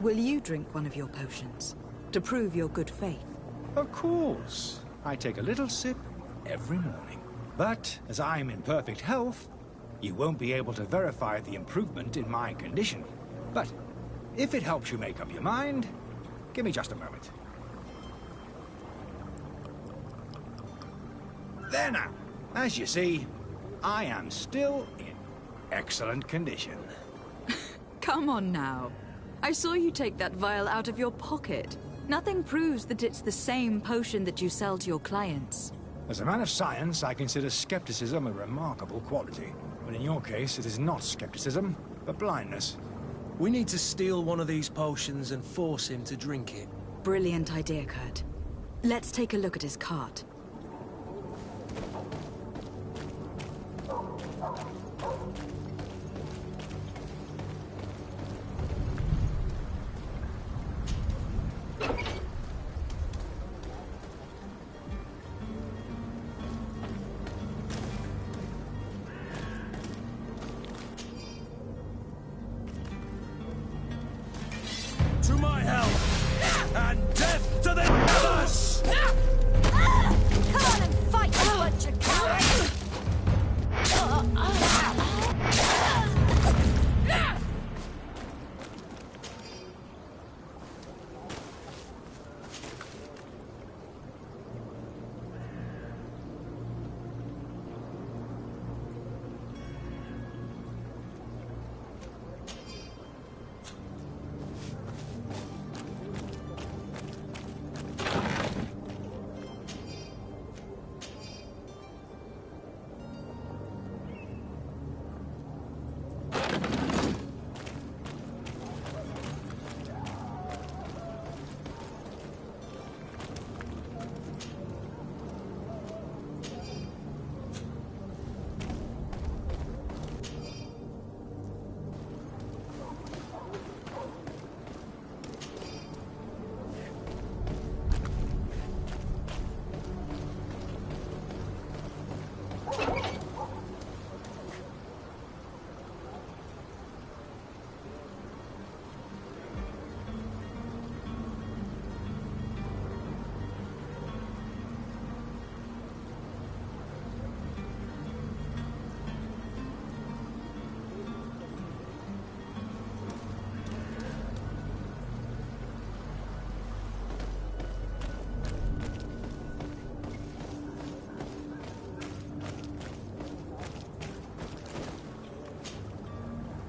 Will you drink one of your potions to prove your good faith? Of course. I take a little sip every morning. But as I'm in perfect health, you won't be able to verify the improvement in my condition. But if it helps you make up your mind, give me just a moment. There now. As you see, I am still in excellent condition. Come on now. I saw you take that vial out of your pocket. Nothing proves that it's the same potion that you sell to your clients. As a man of science, I consider skepticism a remarkable quality. But in your case, it is not skepticism, but blindness. We need to steal one of these potions and force him to drink it. Brilliant idea, Kurt. Let's take a look at his cart. To my help! And death to the others! Come on and fight, you bunch of cowards!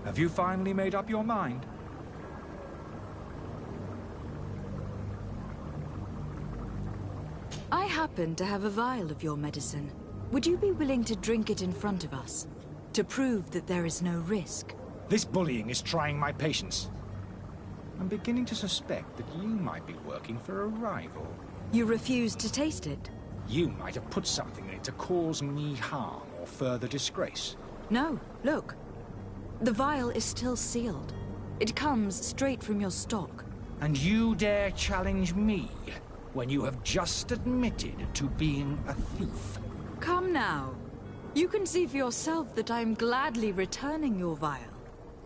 Have you finally made up your mind? I happen to have a vial of your medicine. Would you be willing to drink it in front of us? To prove that there is no risk? This bullying is trying my patience. I'm beginning to suspect that you might be working for a rival. You refuse to taste it? You might have put something in it to cause me harm or further disgrace. No, look. The vial is still sealed. It comes straight from your stock. And you dare challenge me when you have just admitted to being a thief? Come now. You can see for yourself that I'm gladly returning your vial,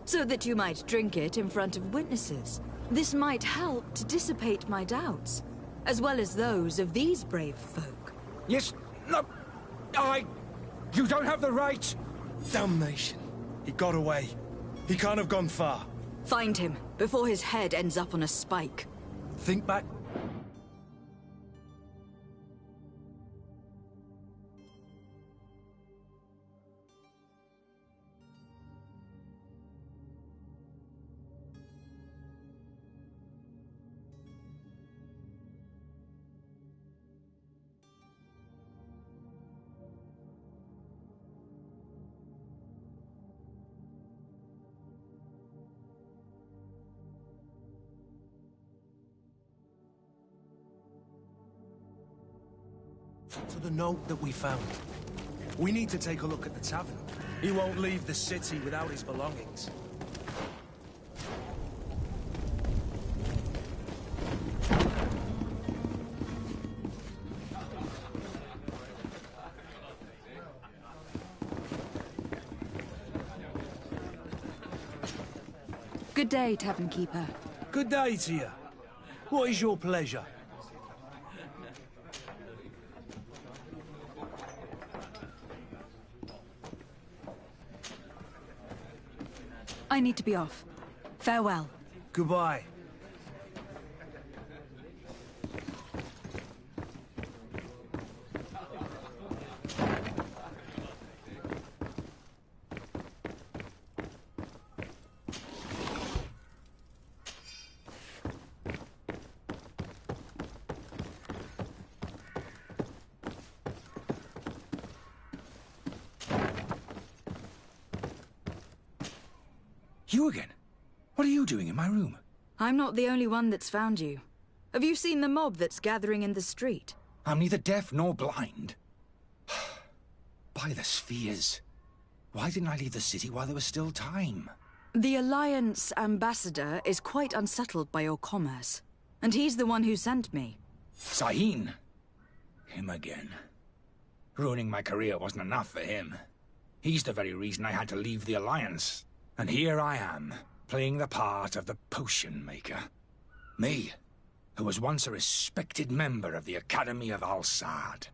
so that you might drink it in front of witnesses. This might help to dissipate my doubts, as well as those of these brave folk. Yes, no, you don't have the right! Damnation. He got away. He can't have gone far. Find him, before his head ends up on a spike. Think back. To the note that we found. We need to take a look at the tavern. He won't leave the city without his belongings. Good day, Tavern Keeper. Good day to you. What is your pleasure? I need to be off. Farewell. Goodbye. You again? What are you doing in my room? I'm not the only one that's found you. Have you seen the mob that's gathering in the street? I'm neither deaf nor blind. By the spheres. Why didn't I leave the city while there was still time? The Alliance ambassador is quite unsettled by your commerce, and he's the one who sent me. Sahin. Him again. Ruining my career wasn't enough for him. He's the very reason I had to leave the Alliance. And here I am, playing the part of the potion maker. Me, who was once a respected member of the Academy of Al-Sad.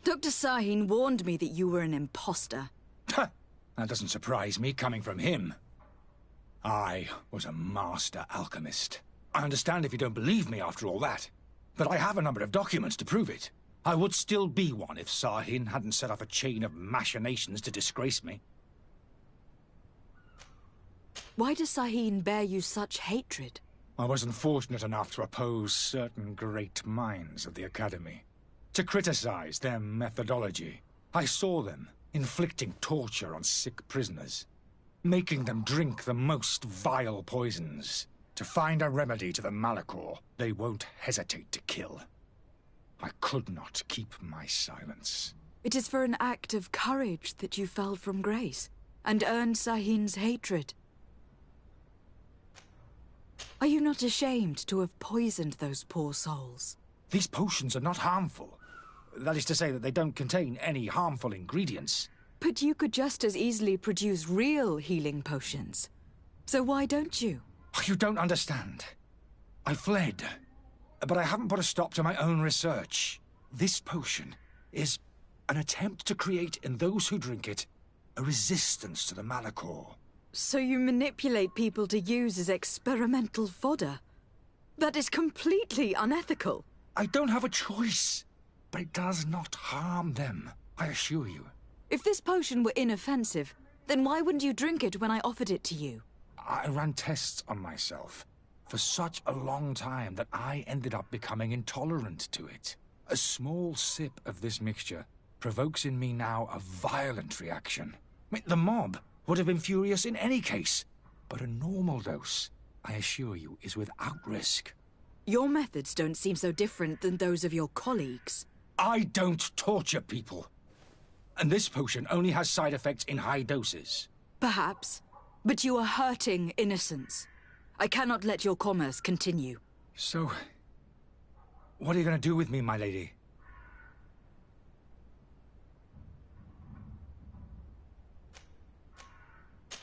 Dr. Sahin warned me that you were an imposter. That doesn't surprise me, coming from him. I was a master alchemist. I understand if you don't believe me after all that. But I have a number of documents to prove it. I would still be one if Sahin hadn't set off a chain of machinations to disgrace me. Why does Sahin bear you such hatred? I wasn't fortunate enough to oppose certain great minds of the Academy. To criticize their methodology. I saw them inflicting torture on sick prisoners. Making them drink the most vile poisons. To find a remedy to the Malachor they won't hesitate to kill. I could not keep my silence. It is for an act of courage that you fell from grace, and earned Sahin's hatred. Are you not ashamed to have poisoned those poor souls? These potions are not harmful. That is to say that they don't contain any harmful ingredients. But you could just as easily produce real healing potions. So why don't you? You don't understand. I fled, but I haven't put a stop to my own research. This potion is an attempt to create in those who drink it a resistance to the Malachor. So you manipulate people to use as experimental fodder? That is completely unethical. I don't have a choice, but it does not harm them, I assure you. If this potion were inoffensive, then why wouldn't you drink it when I offered it to you? I ran tests on myself for such a long time that I ended up becoming intolerant to it. A small sip of this mixture provokes in me now a violent reaction. The mob would have been furious in any case, but a normal dose, I assure you, is without risk. Your methods don't seem so different than those of your colleagues. I don't torture people. And this potion only has side effects in high doses. Perhaps. But you are hurting innocents. I cannot let your commerce continue. So, what are you going to do with me, my lady?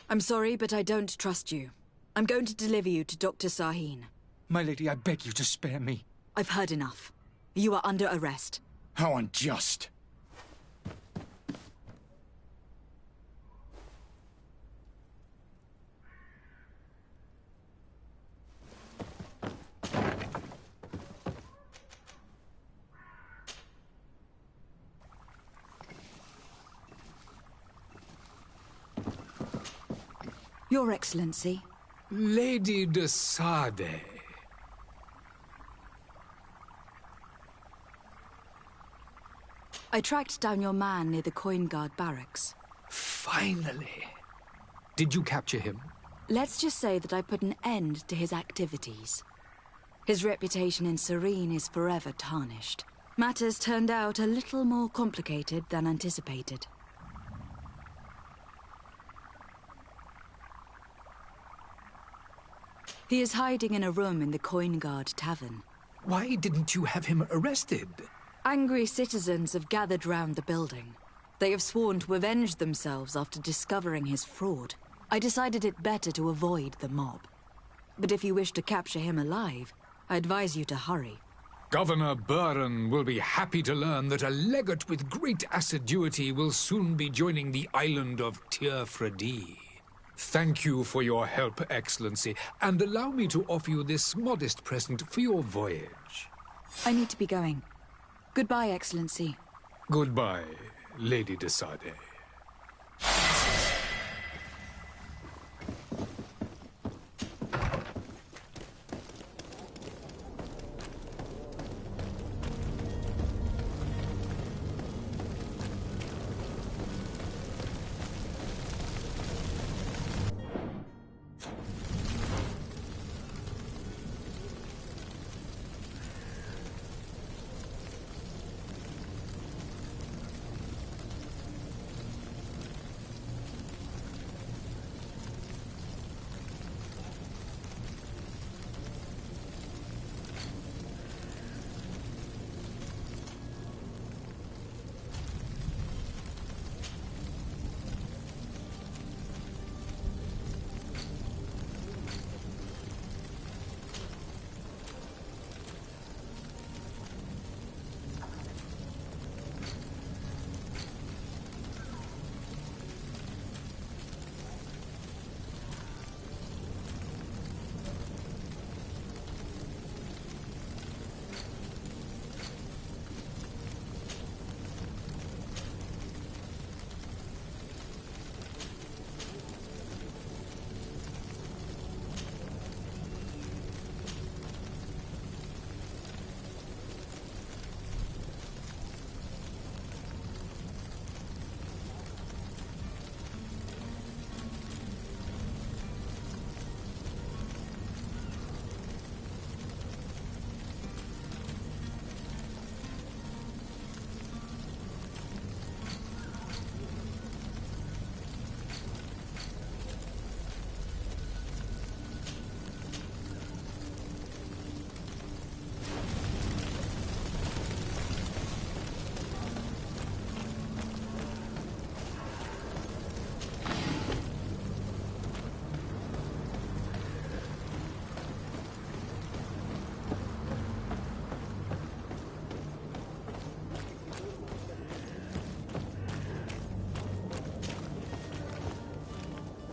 I'm sorry, but I don't trust you. I'm going to deliver you to Dr. Sahin. My lady, I beg you to spare me. I've heard enough. You are under arrest. How unjust. Your Excellency. Lady de Sade. I tracked down your man near the Coin Guard barracks. Finally. Did you capture him? Let's just say that I put an end to his activities. His reputation in Serene is forever tarnished. Matters turned out a little more complicated than anticipated. He is hiding in a room in the Coin Guard Tavern. Why didn't you have him arrested? Angry citizens have gathered round the building. They have sworn to avenge themselves after discovering his fraud. I decided it better to avoid the mob. But if you wish to capture him alive, I advise you to hurry. Governor Buren will be happy to learn that a legate with great assiduity will soon be joining the island of Tir-Fredi. Thank you for your help, Excellency, and allow me to offer you this modest present for your voyage. I need to be going. Goodbye, Excellency. Goodbye, Lady de Sade.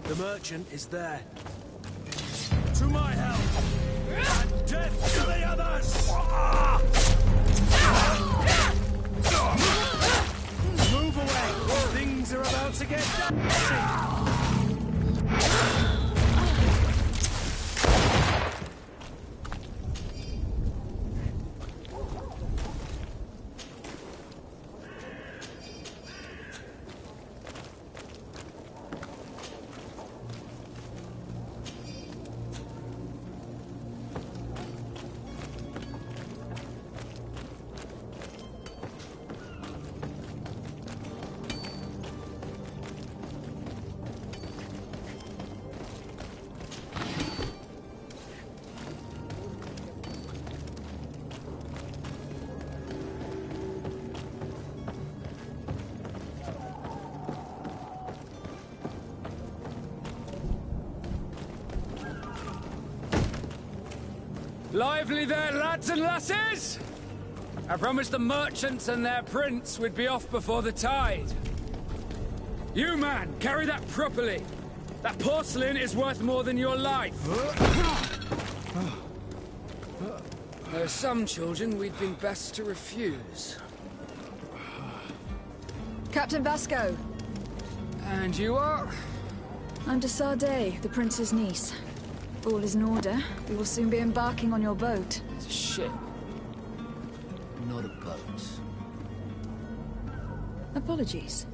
The merchant is there. To my help! And death to the others! Move away! Things are about to get dicey! Lively there, lads and lasses! I promised the merchants and their prince we'd be off before the tide. You, man, carry that properly. That porcelain is worth more than your life. There are some children we'd been best to refuse. Captain Vasco. And you are? I'm de Sade, the prince's niece. If all is in order, we will soon be embarking on your boat. It's a ship. Not a boat. Apologies.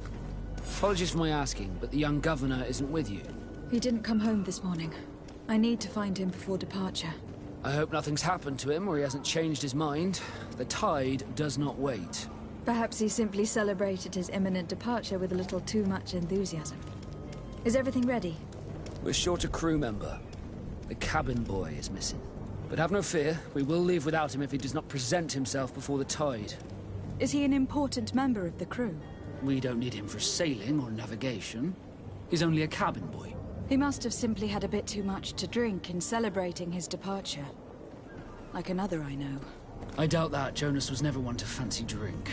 Apologies for my asking, but the young governor isn't with you. He didn't come home this morning. I need to find him before departure. I hope nothing's happened to him or he hasn't changed his mind. The tide does not wait. Perhaps he simply celebrated his imminent departure with a little too much enthusiasm. Is everything ready? We're short a crew member. The cabin boy is missing. But have no fear, we will leave without him if he does not present himself before the tide. Is he an important member of the crew? we don't need him for sailing or navigation. He's only a cabin boy. He must have simply had a bit too much to drink in celebrating his departure. Like another I know. I doubt that. Jonas was never one to fancy drink.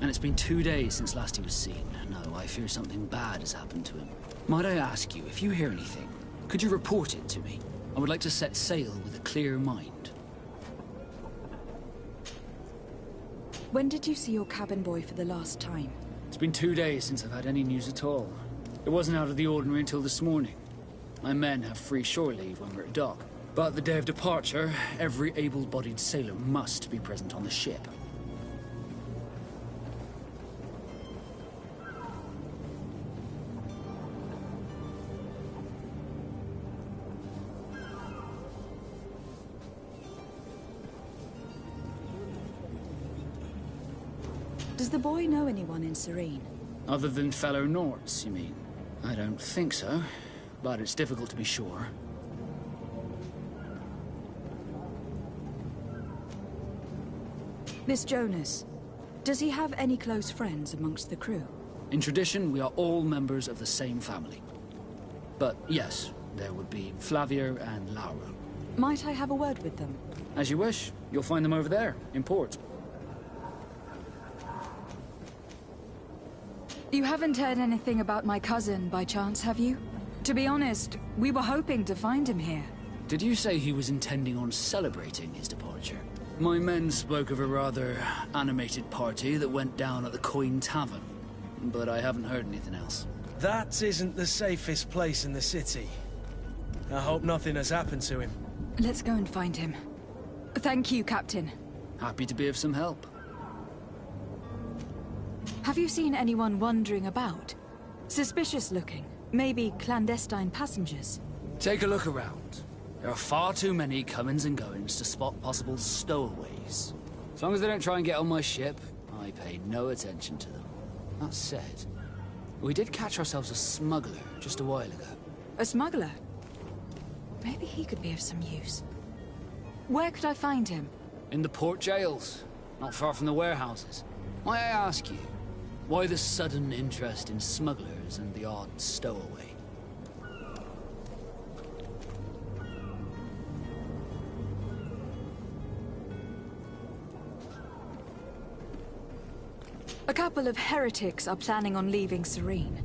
And it's been 2 days since last he was seen. No, I fear something bad has happened to him. Might I ask you, if you hear anything, could you report it to me? I would like to set sail with a clear mind. When did you see your cabin boy for the last time? It's been 2 days since I've had any news at all. It wasn't out of the ordinary until this morning. My men have free shore leave when we're at dock. But the day of departure, every able-bodied sailor must be present on the ship. Does the boy know anyone in Serene? Other than fellow Nords, you mean? I don't think so, but it's difficult to be sure. This Jonas, does he have any close friends amongst the crew? In tradition, we are all members of the same family. But yes, there would be Flavia and Laura. Might I have a word with them? As you wish. You'll find them over there, in port. You haven't heard anything about my cousin, by chance, have you? To be honest, we were hoping to find him here. Did you say he was intending on celebrating his departure? My men spoke of a rather animated party that went down at the Coin Tavern, but I haven't heard anything else. That isn't the safest place in the city. I hope nothing has happened to him. Let's go and find him. Thank you, Captain. Happy to be of some help. Have you seen anyone wandering about? Suspicious looking. Maybe clandestine passengers. Take a look around. There are far too many comings and goings to spot possible stowaways. As long as they don't try and get on my ship, I pay no attention to them. That said, we did catch ourselves a smuggler just a while ago. A smuggler? Maybe he could be of some use. Where could I find him? In the port jails, not far from the warehouses. Might I ask you, why the sudden interest in smugglers and the odd stowaway? A couple of heretics are planning on leaving Serene.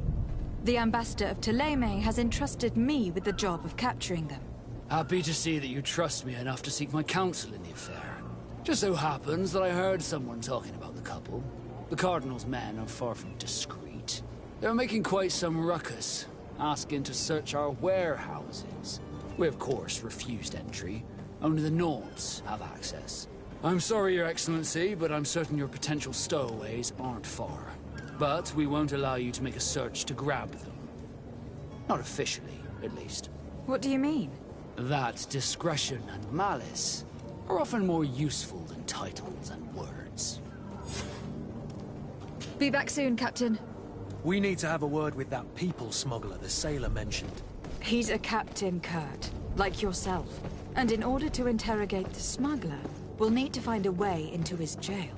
The ambassador of Ptolemy has entrusted me with the job of capturing them. Happy to see that you trust me enough to seek my counsel in the affair. Just so happens that I heard someone talking about the couple. The Cardinal's men are far from discreet. They're making quite some ruckus, asking to search our warehouses. We, of course, refused entry. Only the Nords have access. I'm sorry, Your Excellency, but I'm certain your potential stowaways aren't far. But we won't allow you to make a search to grab them. Not officially, at least. What do you mean? That discretion and malice are often more useful than titles and words. Be back soon, Captain. We need to have a word with that people smuggler the sailor mentioned. He's a Captain Kurt, like yourself. And in order to interrogate the smuggler, we'll need to find a way into his jail.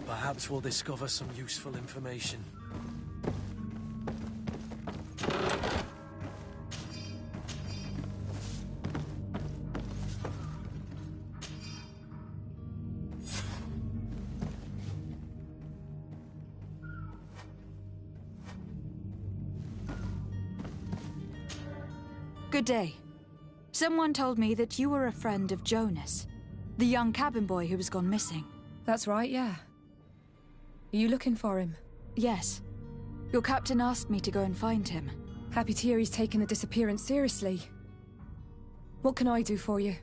Perhaps we'll discover some useful information. Good day. Someone told me that you were a friend of Jonas, the young cabin boy who has gone missing. That's right, yeah. Are you looking for him? Yes. Your captain asked me to go and find him. Happy to hear he's taken the disappearance seriously. What can I do for you?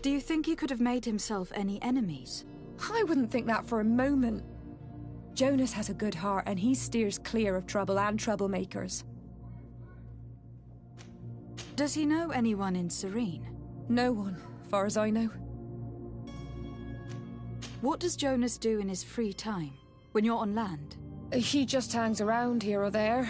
Do you think he could have made himself any enemies? I wouldn't think that for a moment. Jonas has a good heart and he steers clear of trouble and troublemakers. Does he know anyone in Serene? No one, far as I know. What does Jonas do in his free time, when you're on land? He just hangs around here or there.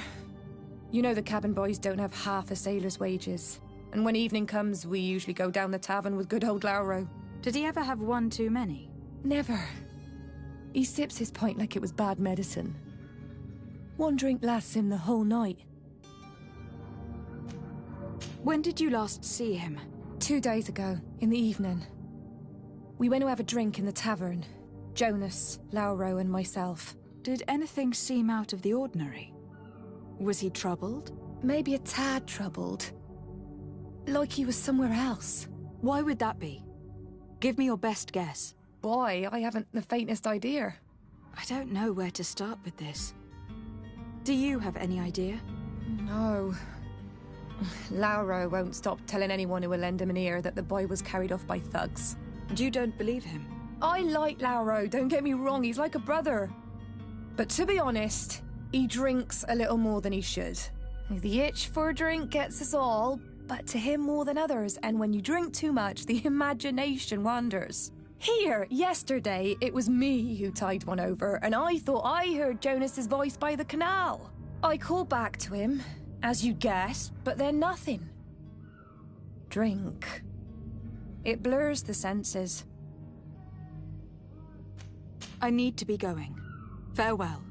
You know the cabin boys don't have half a sailor's wages. And when evening comes, we usually go down the tavern with good old Lauro. Did he ever have one too many? Never. He sips his pint like it was bad medicine. One drink lasts him the whole night. When did you last see him? 2 days ago, in the evening. We went to have a drink in the tavern. Jonas, Lauro and myself. Did anything seem out of the ordinary? Was he troubled? Maybe a tad troubled. Like he was somewhere else. Why would that be? Give me your best guess. Boy, I haven't the faintest idea. I don't know where to start with this. Do you have any idea? No. Lauro won't stop telling anyone who will lend him an ear that the boy was carried off by thugs. And you don't believe him? I like Lauro, don't get me wrong, he's like a brother. But to be honest, he drinks a little more than he should. The itch for a drink gets us all, but to him more than others, and when you drink too much, the imagination wanders. Here, yesterday, it was me who tied one over, and I thought I heard Jonas's voice by the canal. I called back to him, as you guessed, but then nothing. Drink. It blurs the senses. I need to be going. Farewell.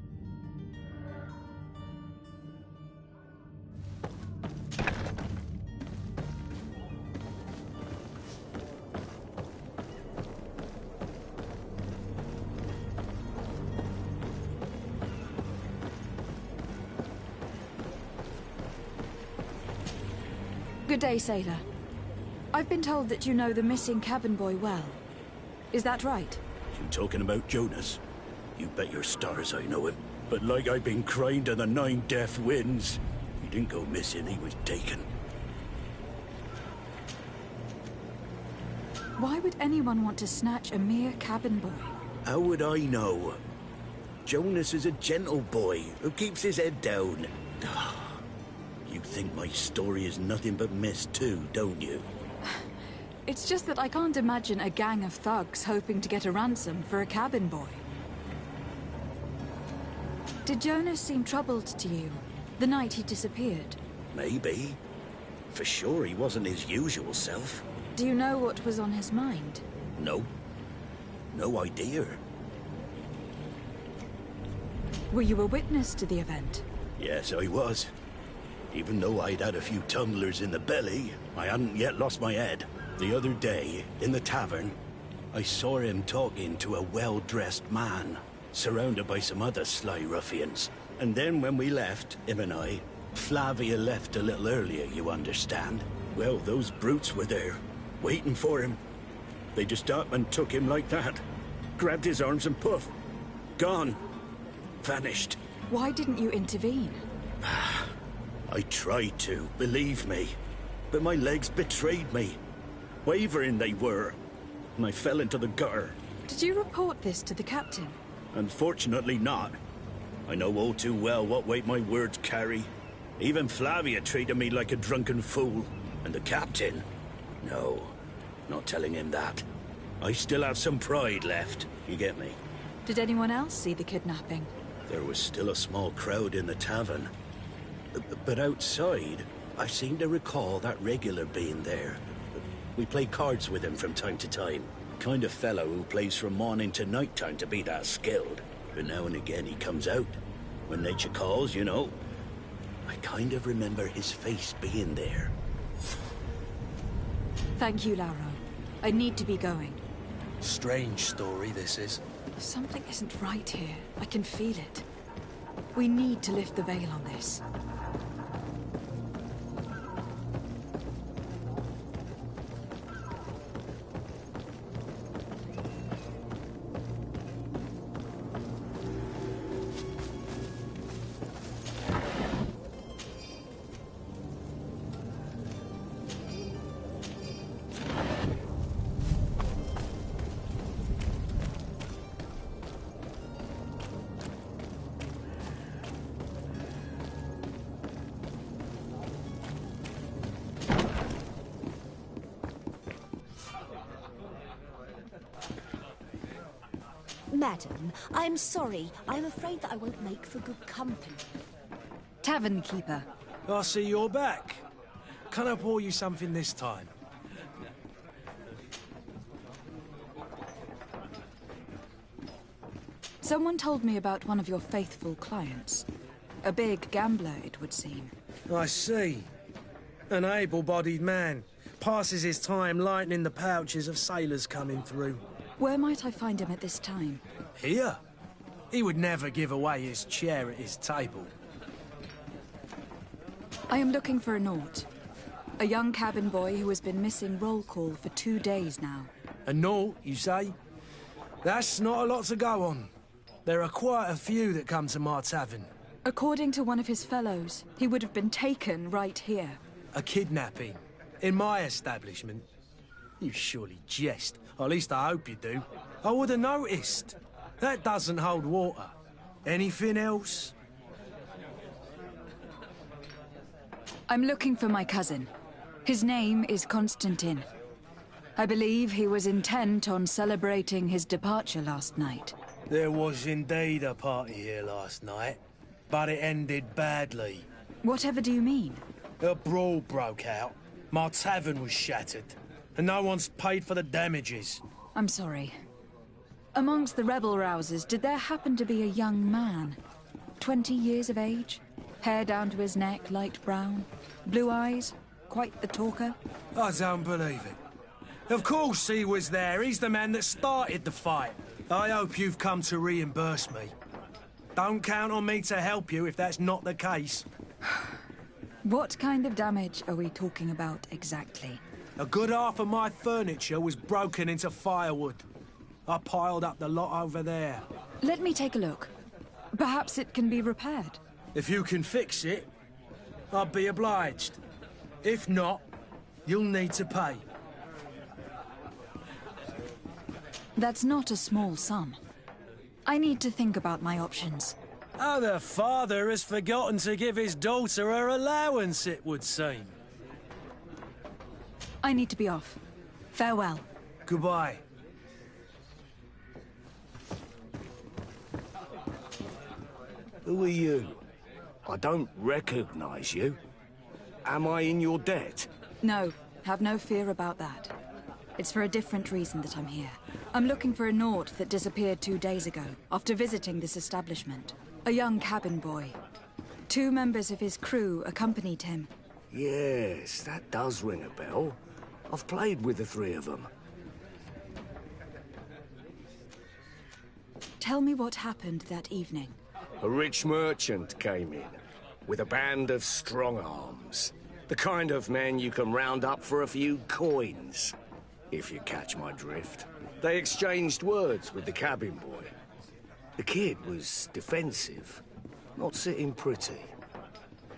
Good day, sailor. I've been told that you know the missing cabin boy well. Is that right? You talking about Jonas? You bet your stars I know him. But like I've been crying to the 9 death winds, he didn't go missing, he was taken. Why would anyone want to snatch a mere cabin boy? How would I know? Jonas is a gentle boy who keeps his head down. You think my story is nothing but mist too, don't you? It's just that I can't imagine a gang of thugs hoping to get a ransom for a cabin boy. Did Jonas seem troubled to you the night he disappeared? Maybe. For sure he wasn't his usual self. Do you know what was on his mind? No. No idea. Were you a witness to the event? Yes, I was. Even though I'd had a few tumblers in the belly, I hadn't yet lost my head. The other day, in the tavern, I saw him talking to a well-dressed man, surrounded by some other sly ruffians. And then when we left, him and I, Flavia left a little earlier, you understand? Well, those brutes were there, waiting for him. They just up and took him like that. Grabbed his arms and poof, gone. Vanished. Why didn't you intervene? I tried to, believe me. But my legs betrayed me. Wavering they were. And I fell into the gutter. Did you report this to the captain? Unfortunately not. I know all too well what weight my words carry. Even Flavia treated me like a drunken fool. And the captain? No, not telling him that. I still have some pride left, you get me? Did anyone else see the kidnapping? There was still a small crowd in the tavern. But outside, I seem to recall that regular being there. We play cards with him from time to time. Kind of fellow who plays from morning to night time to be that skilled. But now and again he comes out. When nature calls, you know. I kind of remember his face being there. Thank you, Lauro. I need to be going. Strange story, this is. Something isn't right here. I can feel it. We need to lift the veil on this. Madam, I'm sorry. I'm afraid that I won't make for good company. Tavern keeper. I see you're back. Can I pour you something this time? Someone told me about one of your faithful clients. A big gambler, it would seem. I see. An able-bodied man. Passes his time lightening the pouches of sailors coming through. Where might I find him at this time? Here? He would never give away his chair at his table. I am looking for a Naut. A young cabin boy who has been missing roll call for 2 days now. A Naut, you say? That's not a lot to go on. There are quite a few that come to my tavern. According to one of his fellows, he would have been taken right here. A kidnapping? In my establishment? You surely jest. Or at least I hope you do. I would have noticed. That doesn't hold water. Anything else? I'm looking for my cousin. His name is Constantine. I believe he was intent on celebrating his departure last night. There was indeed a party here last night, but it ended badly. Whatever do you mean? A brawl broke out. My tavern was shattered, and no one's paid for the damages. I'm sorry. Amongst the rebel rousers, did there happen to be a young man? 20 years of age? Hair down to his neck, light brown? Blue eyes? Quite the talker? I don't believe it. Of course he was there. He's the man that started the fight. I hope you've come to reimburse me. Don't count on me to help you if that's not the case. What kind of damage are we talking about exactly? A good half of my furniture was broken into firewood. I piled up the lot over there. Let me take a look. Perhaps it can be repaired. If you can fix it, I'd be obliged. If not, you'll need to pay. That's not a small sum. I need to think about my options. Oh, the father has forgotten to give his daughter her allowance, it would seem. I need to be off. Farewell. Goodbye. Who are you? I don't recognize you. Am I in your debt? No, have no fear about that. It's for a different reason that I'm here. I'm looking for a Naut that disappeared 2 days ago, after visiting this establishment. A young cabin boy. 2 members of his crew accompanied him. Yes, that does ring a bell. I've played with the 3 of them. Tell me what happened that evening. A rich merchant came in, with a band of strong arms. The kind of men you can round up for a few coins, if you catch my drift. They exchanged words with the cabin boy. The kid was defensive, not sitting pretty.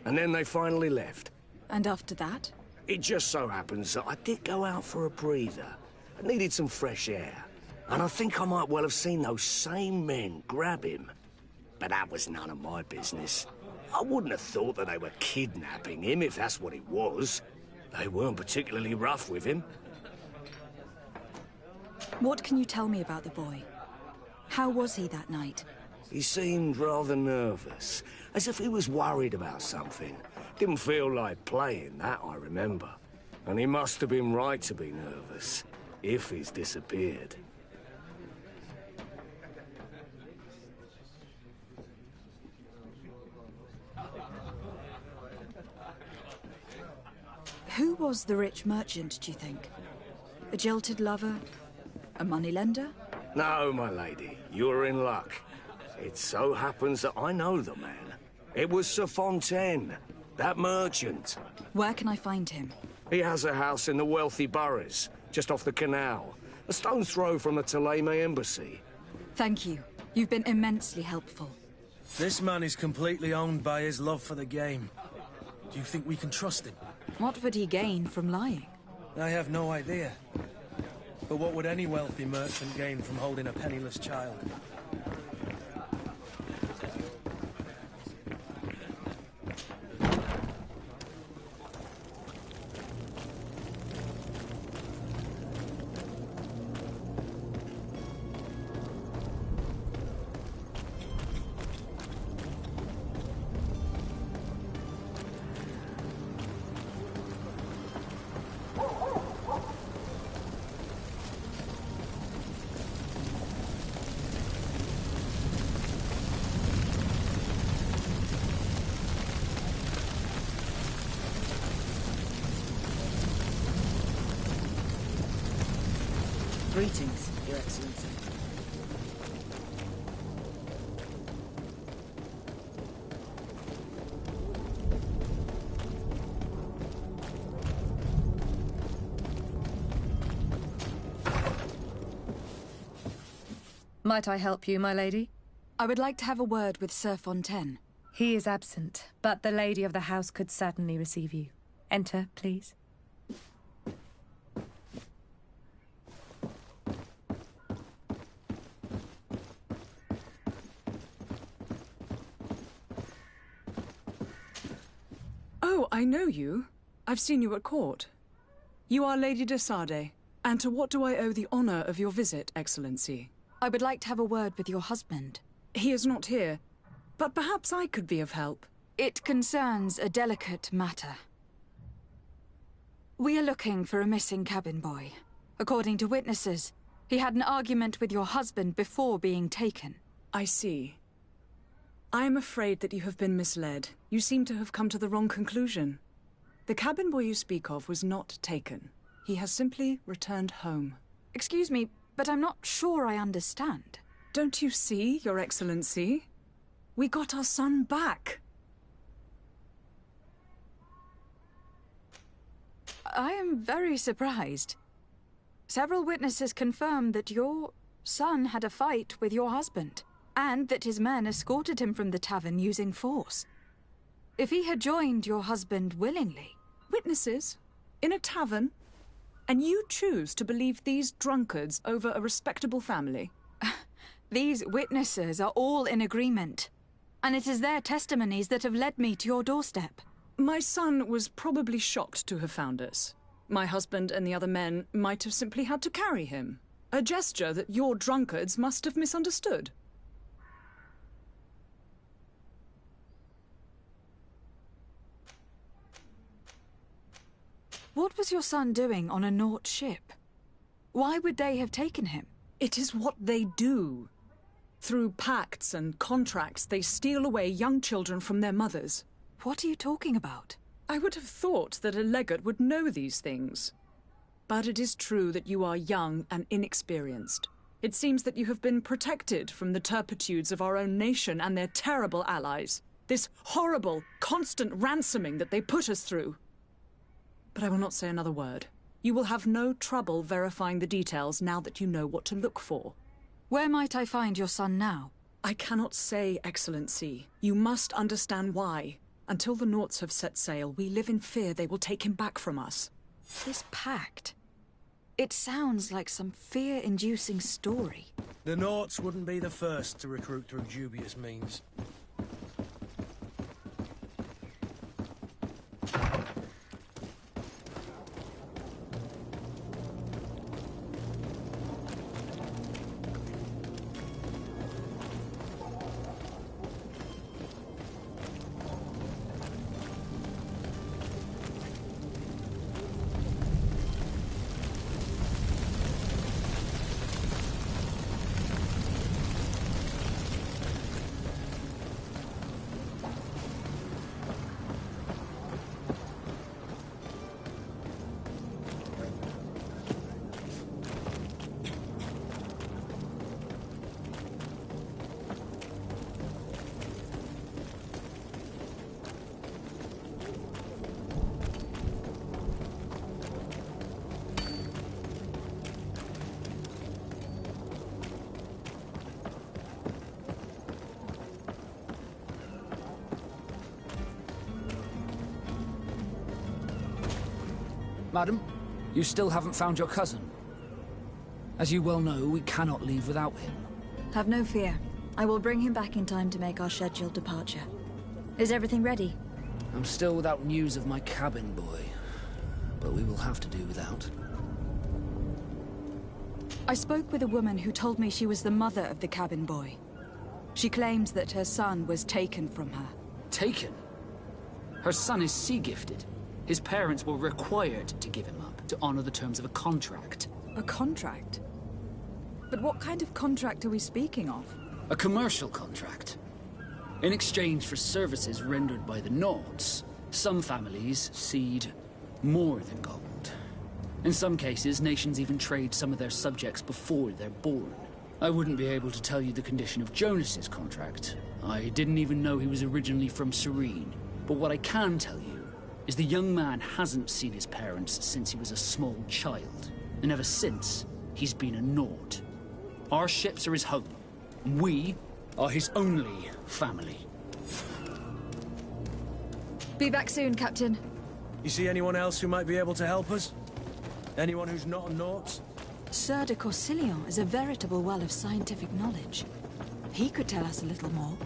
And then they finally left. And after that? It just so happens that I did go out for a breather. I needed some fresh air. And I think I might well have seen those same men grab him. But that was none of my business. I wouldn't have thought that they were kidnapping him if that's what it was. They weren't particularly rough with him. What can you tell me about the boy? How was he that night? He seemed rather nervous, as if he was worried about something. Didn't feel like playing, that I remember. And he must have been right to be nervous, if he's disappeared. Who was the rich merchant, do you think? A jilted lover? A moneylender? No, my lady, you're in luck. It so happens that I know the man. It was Sir Fontaine, that merchant. Where can I find him? He has a house in the wealthy boroughs, just off the canal. A stone's throw from the Thélème embassy. Thank you. You've been immensely helpful. This man is completely owned by his love for the game. Do you think we can trust him? What would he gain from lying? I have no idea. But what would any wealthy merchant gain from holding a penniless child? Greetings, Your Excellency. Might I help you, my lady? I would like to have a word with Sir Fontaine. He is absent, but the lady of the house could certainly receive you. Enter, please. Oh, I know you. I've seen you at court. You are Lady de Sade. And to what do I owe the honor of your visit, Excellency? I would like to have a word with your husband. He is not here, but perhaps I could be of help. It concerns a delicate matter. We are looking for a missing cabin boy. According to witnesses, he had an argument with your husband before being taken. I see. I am afraid that you have been misled. You seem to have come to the wrong conclusion. The cabin boy you speak of was not taken. He has simply returned home. Excuse me, but I'm not sure I understand. Don't you see, Your Excellency? We got our son back. I am very surprised. Several witnesses confirmed that your son had a fight with your husband, and that his men escorted him from the tavern using force. If he had joined your husband willingly... Witnesses? In a tavern? And you choose to believe these drunkards over a respectable family? These witnesses are all in agreement, and it is their testimonies that have led me to your doorstep. My son was probably shocked to have found us. My husband and the other men might have simply had to carry him. A gesture that your drunkards must have misunderstood. What was your son doing on a Naut ship? Why would they have taken him? It is what they do. Through pacts and contracts, they steal away young children from their mothers. What are you talking about? I would have thought that a legate would know these things. But it is true that you are young and inexperienced. It seems that you have been protected from the turpitudes of our own nation and their terrible allies. This horrible, constant ransoming that they put us through. But I will not say another word. You will have no trouble verifying the details now that you know what to look for. Where might I find your son now? I cannot say, Excellency. You must understand why. Until the Nauts have set sail, we live in fear they will take him back from us. This pact... It sounds like some fear-inducing story. The Nauts wouldn't be the first to recruit through dubious means. Madam, you still haven't found your cousin. As you well know, we cannot leave without him. Have no fear. I will bring him back in time to make our scheduled departure. Is everything ready? I'm still without news of my cabin boy, but we will have to do without. I spoke with a woman who told me she was the mother of the cabin boy. She claims that her son was taken from her. Taken? Her son is sea-gifted. His parents were required to give him up to honor the terms of a contract. A contract? But what kind of contract are we speaking of? A commercial contract. In exchange for services rendered by the Nauts, some families cede more than gold. In some cases, nations even trade some of their subjects before they're born. I wouldn't be able to tell you the condition of Jonas's contract. I didn't even know he was originally from Serene. But what I can tell you is the young man hasn't seen his parents since he was a small child. And ever since, he's been a naught. Our ships are his home. We are his only family. Be back soon, Captain. You see anyone else who might be able to help us? Anyone who's not a naught? Sir de Corsilion is a veritable well of scientific knowledge. He could tell us a little more.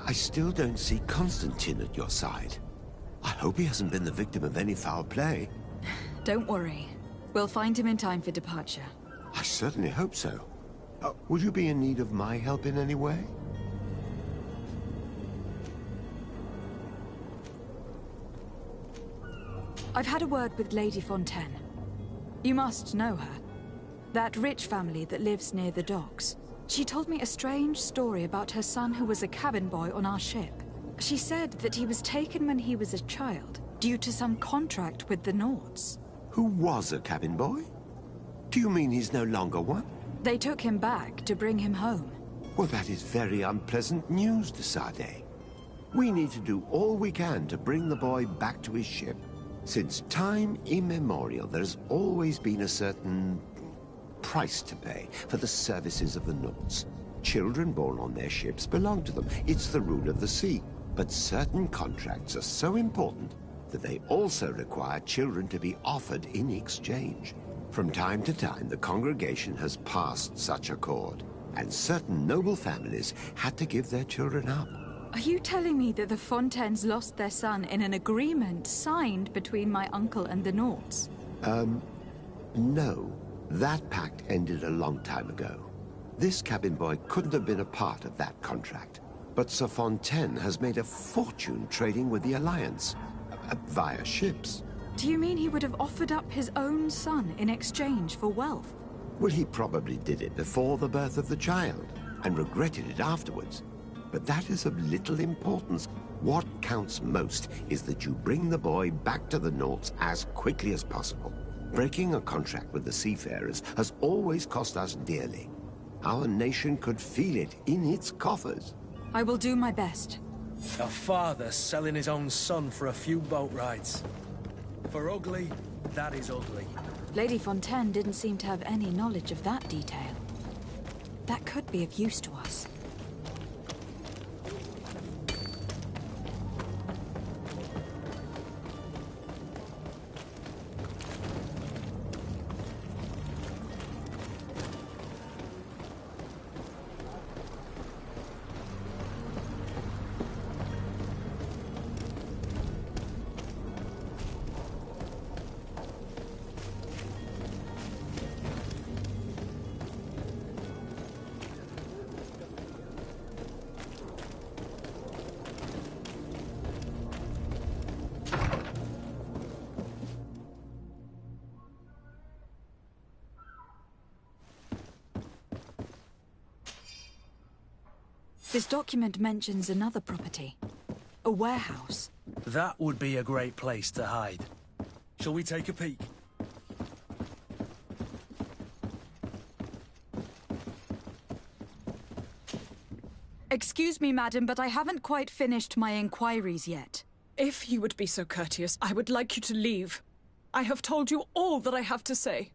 I still don't see Constantine at your side. I hope he hasn't been the victim of any foul play. Don't worry. We'll find him in time for departure. I certainly hope so. Would you be in need of my help in any way? I've had a word with Lady Fontaine. You must know her. That rich family that lives near the docks. She told me a strange story about her son who was a cabin boy on our ship. She said that he was taken when he was a child, due to some contract with the Nords. Who was a cabin boy? Do you mean he's no longer one? They took him back to bring him home. Well, that is very unpleasant news, de Sade. We need to do all we can to bring the boy back to his ship. Since time immemorial, there has always been a certain price to pay for the services of the Nords. Children born on their ships belong to them. It's the rule of the sea. But certain contracts are so important that they also require children to be offered in exchange. From time to time, the congregation has passed such accord, and certain noble families had to give their children up. Are you telling me that the Fontaines lost their son in an agreement signed between my uncle and the Nords? No. That pact ended a long time ago. This cabin boy couldn't have been a part of that contract. But Sir Fontaine has made a fortune trading with the Alliance, via ships. Do you mean he would have offered up his own son in exchange for wealth? Well, he probably did it before the birth of the child, and regretted it afterwards. But that is of little importance. What counts most is that you bring the boy back to the Nords as quickly as possible. Breaking a contract with the seafarers has always cost us dearly. Our nation could feel it in its coffers. I will do my best. A father selling his own son for a few boat rides. For ugly, that is ugly. Lady Fontaine didn't seem to have any knowledge of that detail. That could be of use to us. This document mentions another property. A warehouse. That would be a great place to hide. Shall we take a peek? Excuse me, madam, but I haven't quite finished my inquiries yet. If you would be so courteous, I would like you to leave. I have told you all that I have to say.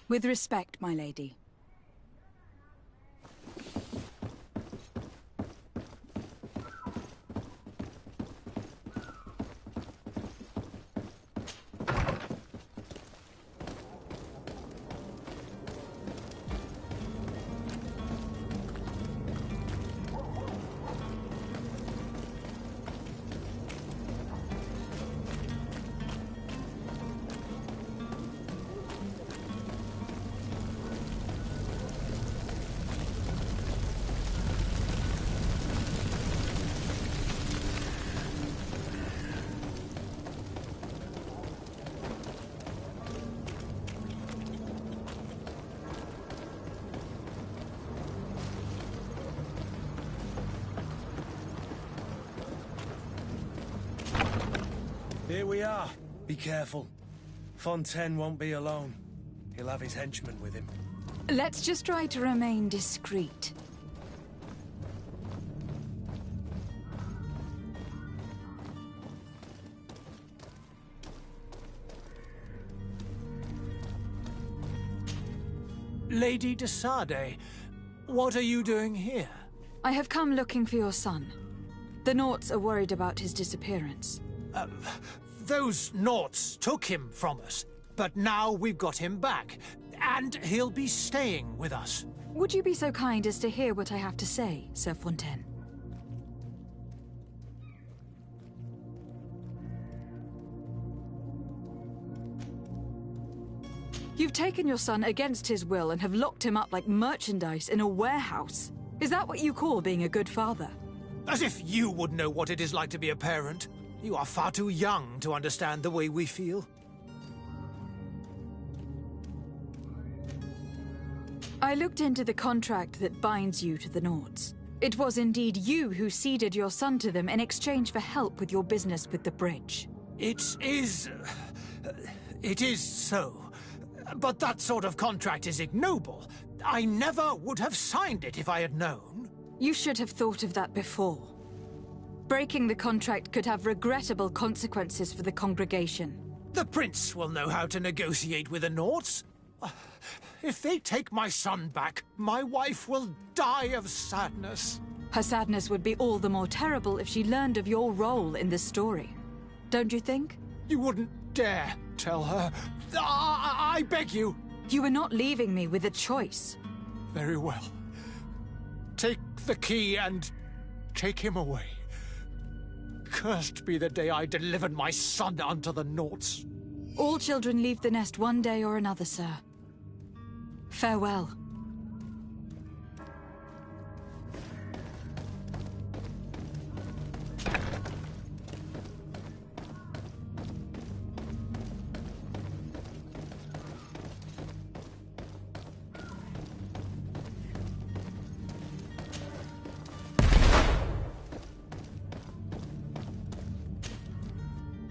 With respect, my lady. Here we are. Be careful. Fontaine won't be alone. He'll have his henchmen with him. Let's just try to remain discreet. Lady de Sade, what are you doing here? I have come looking for your son. The Nords are worried about his disappearance. Those Nords took him from us, but now we've got him back, and he'll be staying with us. Would you be so kind as to hear what I have to say, Sir Fontaine? You've taken your son against his will and have locked him up like merchandise in a warehouse. Is that what you call being a good father? As if you would know what it is like to be a parent. You are far too young to understand the way we feel. I looked into the contract that binds you to the Nords. It was indeed you who ceded your son to them in exchange for help with your business with the bridge. It is so. But that sort of contract is ignoble. I never would have signed it if I had known. You should have thought of that before. Breaking the contract could have regrettable consequences for the congregation. The prince will know how to negotiate with the Nords. If they take my son back, my wife will die of sadness. Her sadness would be all the more terrible if she learned of your role in this story. Don't you think? You wouldn't dare tell her. I beg you. You were not leaving me with a choice. Very well. Take the key and take him away. Cursed be the day I delivered my son unto the Nords. All children leave the nest one day or another, sir. Farewell.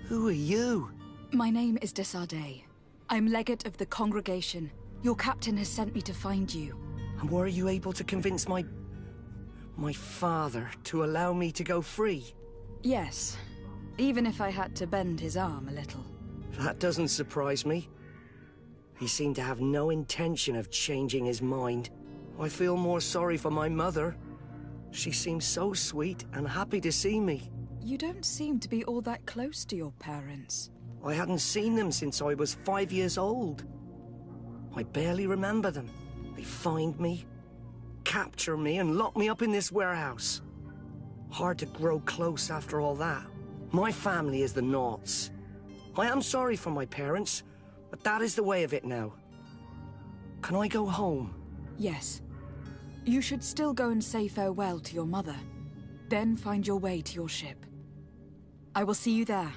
Who are you? My name is Desardet. I'm legate of the congregation. Your captain has sent me to find you. And were you able to convince my father to allow me to go free? Yes. Even if I had to bend his arm a little. That doesn't surprise me. He seemed to have no intention of changing his mind. I feel more sorry for my mother. She seems so sweet and happy to see me. You don't seem to be all that close to your parents. I hadn't seen them since I was 5 years old. I barely remember them. They find me, capture me, and lock me up in this warehouse. Hard to grow close after all that. My family is the Nords. I am sorry for my parents, but that is the way of it now. Can I go home? Yes. You should still go and say farewell to your mother. Then find your way to your ship. I will see you there.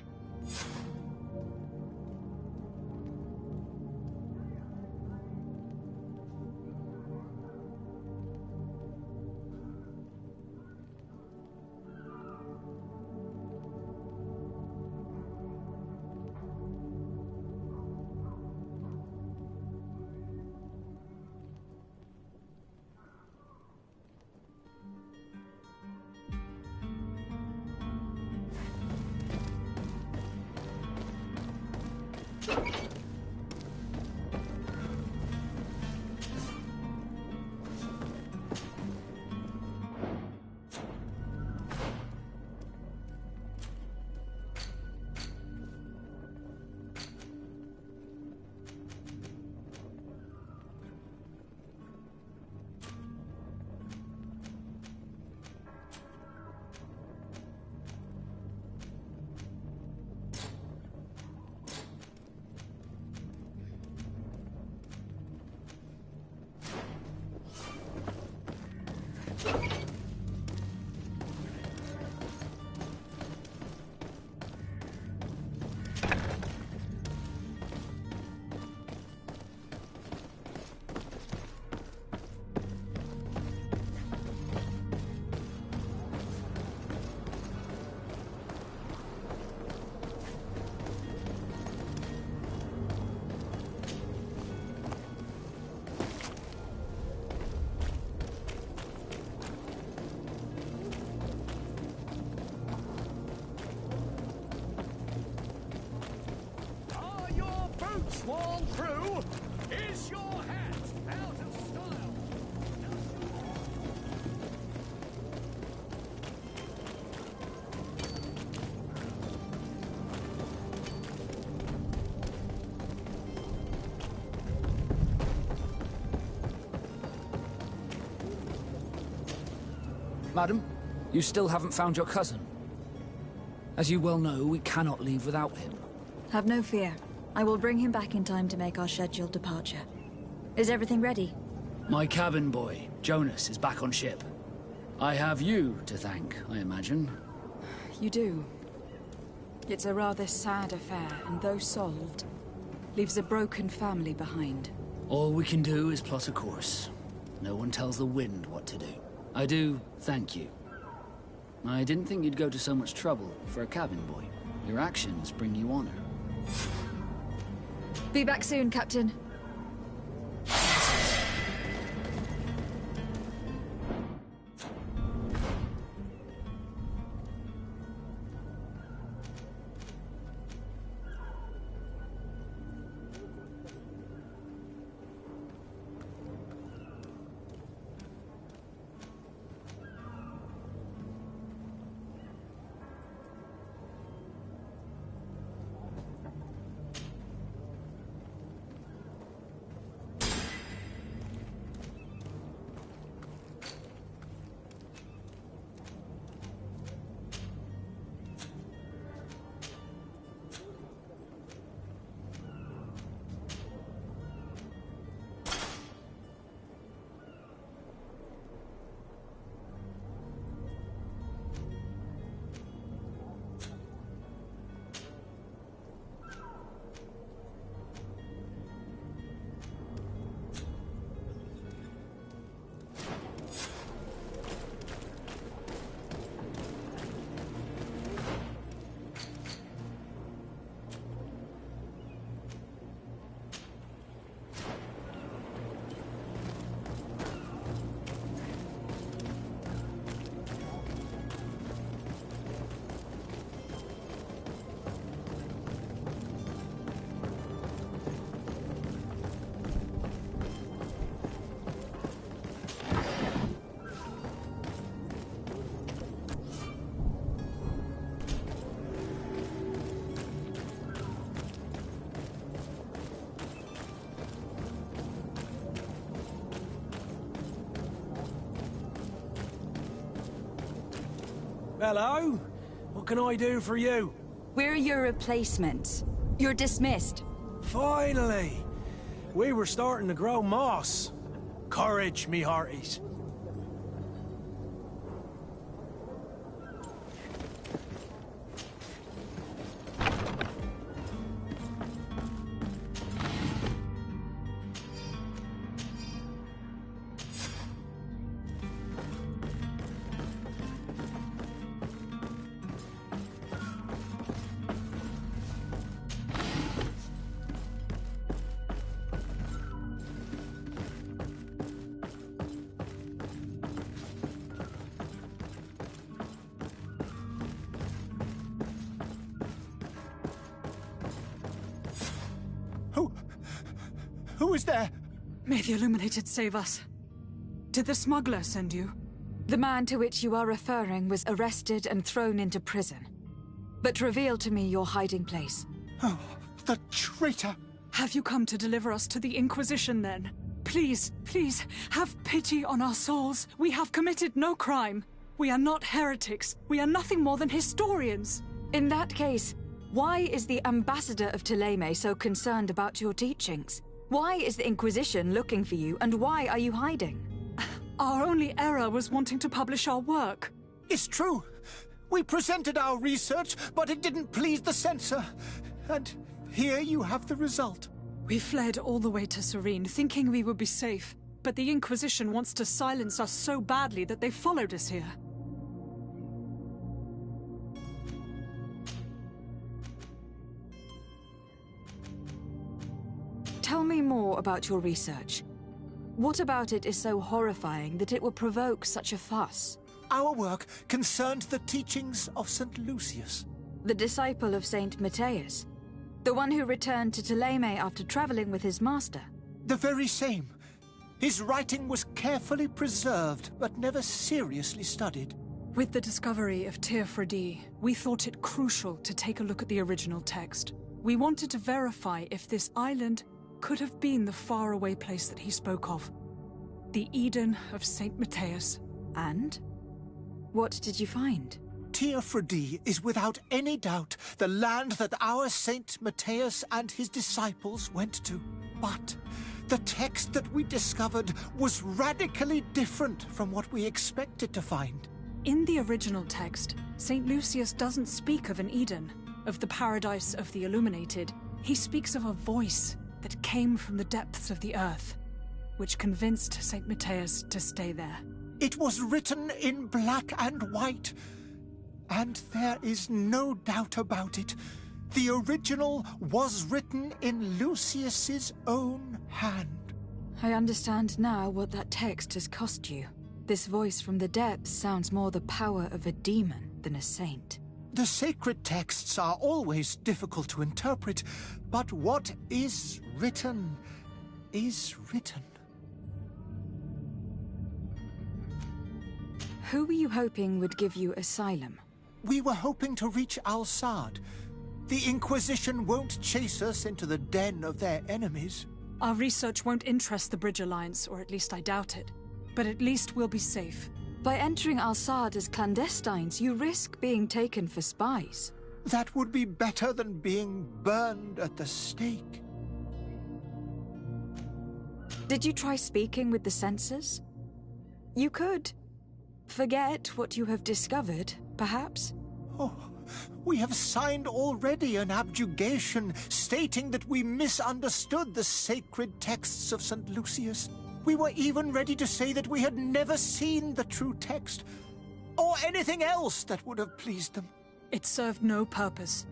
Sworn through? Is your hat out of style? Madam, you still haven't found your cousin. As you well know, we cannot leave without him. Have no fear. I will bring him back in time to make our scheduled departure. Is everything ready? My cabin boy, Jonas, is back on ship. I have you to thank, I imagine. You do. It's a rather sad affair, and though solved, leaves a broken family behind. All we can do is plot a course. No one tells the wind what to do. I do thank you. I didn't think you'd go to so much trouble for a cabin boy. Your actions bring you honor. Be back soon, Captain. Hello? What can I do for you? We're your replacements. You're dismissed. Finally! We were starting to grow moss. Courage, me hearties. Who is there? May the Illuminated save us. Did the smuggler send you? The man to which you are referring was arrested and thrown into prison. But reveal to me your hiding place. Oh, the traitor! Have you come to deliver us to the Inquisition, then? Please, please, have pity on our souls. We have committed no crime. We are not heretics. We are nothing more than historians. In that case, why is the ambassador of Thélème so concerned about your teachings? Why is the Inquisition looking for you, and why are you hiding? Our only error was wanting to publish our work. It's true. We presented our research, but it didn't please the censor. And here you have the result. We fled all the way to Serene, thinking we would be safe. But the Inquisition wants to silence us so badly that they followed us here. Tell me more about your research. What about it is so horrifying that it will provoke such a fuss? Our work concerned the teachings of St. Lucius. The disciple of Saint Matthias? The one who returned to Thélème after traveling with his master? The very same. His writing was carefully preserved, but never seriously studied. With the discovery of Teofredi, we thought it crucial to take a look at the original text. We wanted to verify if this island could have been the faraway place that he spoke of. The Eden of Saint Matthias. And? What did you find? Teofredi is without any doubt the land that our Saint Matthias and his disciples went to. But the text that we discovered was radically different from what we expected to find. In the original text, St. Lucius doesn't speak of an Eden, of the paradise of the illuminated. He speaks of a voice that came from the depths of the earth, which convinced St. Matthias to stay there. It was written in black and white, and there is no doubt about it. The original was written in Lucius's own hand. I understand now what that text has cost you. This voice from the depths sounds more the power of a demon than a saint. The sacred texts are always difficult to interpret, but what is written is written. Who were you hoping would give you asylum? We were hoping to reach Al-Sad. The Inquisition won't chase us into the den of their enemies. Our research won't interest the Bridge Alliance, or at least I doubt it. But at least we'll be safe. By entering Al-Sad as clandestines, you risk being taken for spies. That would be better than being burned at the stake. Did you try speaking with the censors? You could. Forget what you have discovered, perhaps? Oh, we have signed already an abjugation stating that we misunderstood the sacred texts of St. Lucius. We were even ready to say that we had never seen the true text, or anything else that would have pleased them. It served no purpose.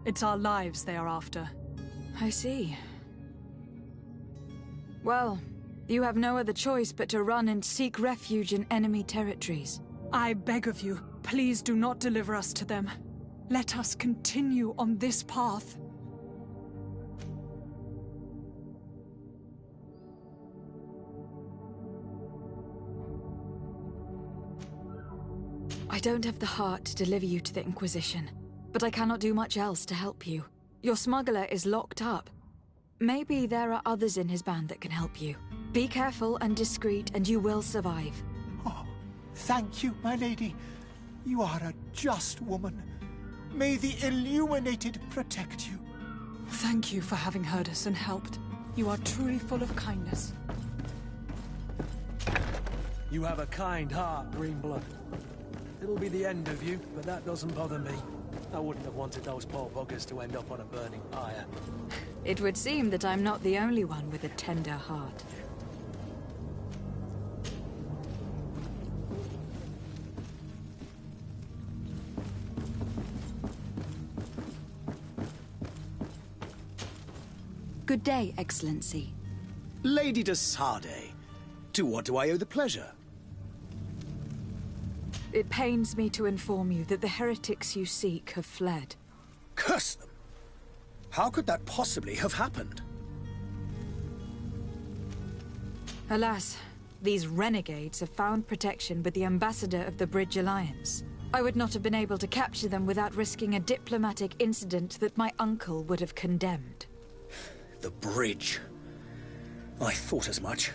It's our lives they are after. I see. Well, you have no other choice but to run and seek refuge in enemy territories. I beg of you, please do not deliver us to them. Let us continue on this path. I don't have the heart to deliver you to the Inquisition, but I cannot do much else to help you. Your smuggler is locked up. Maybe there are others in his band that can help you. Be careful and discreet, and you will survive. Oh, thank you, my lady. You are a just woman. May the Illuminated protect you. Thank you for having heard us and helped. You are truly full of kindness. You have a kind heart, Greenblood. It'll be the end of you, but that doesn't bother me. I wouldn't have wanted those poor buggers to end up on a burning pyre. It would seem that I'm not the only one with a tender heart. Good day, Excellency. Lady de Sardet, to what do I owe the pleasure? It pains me to inform you that the heretics you seek have fled. Curse them! How could that possibly have happened? Alas, these renegades have found protection with the ambassador of the Bridge Alliance. I would not have been able to capture them without risking a diplomatic incident that my uncle would have condemned. The bridge. I thought as much.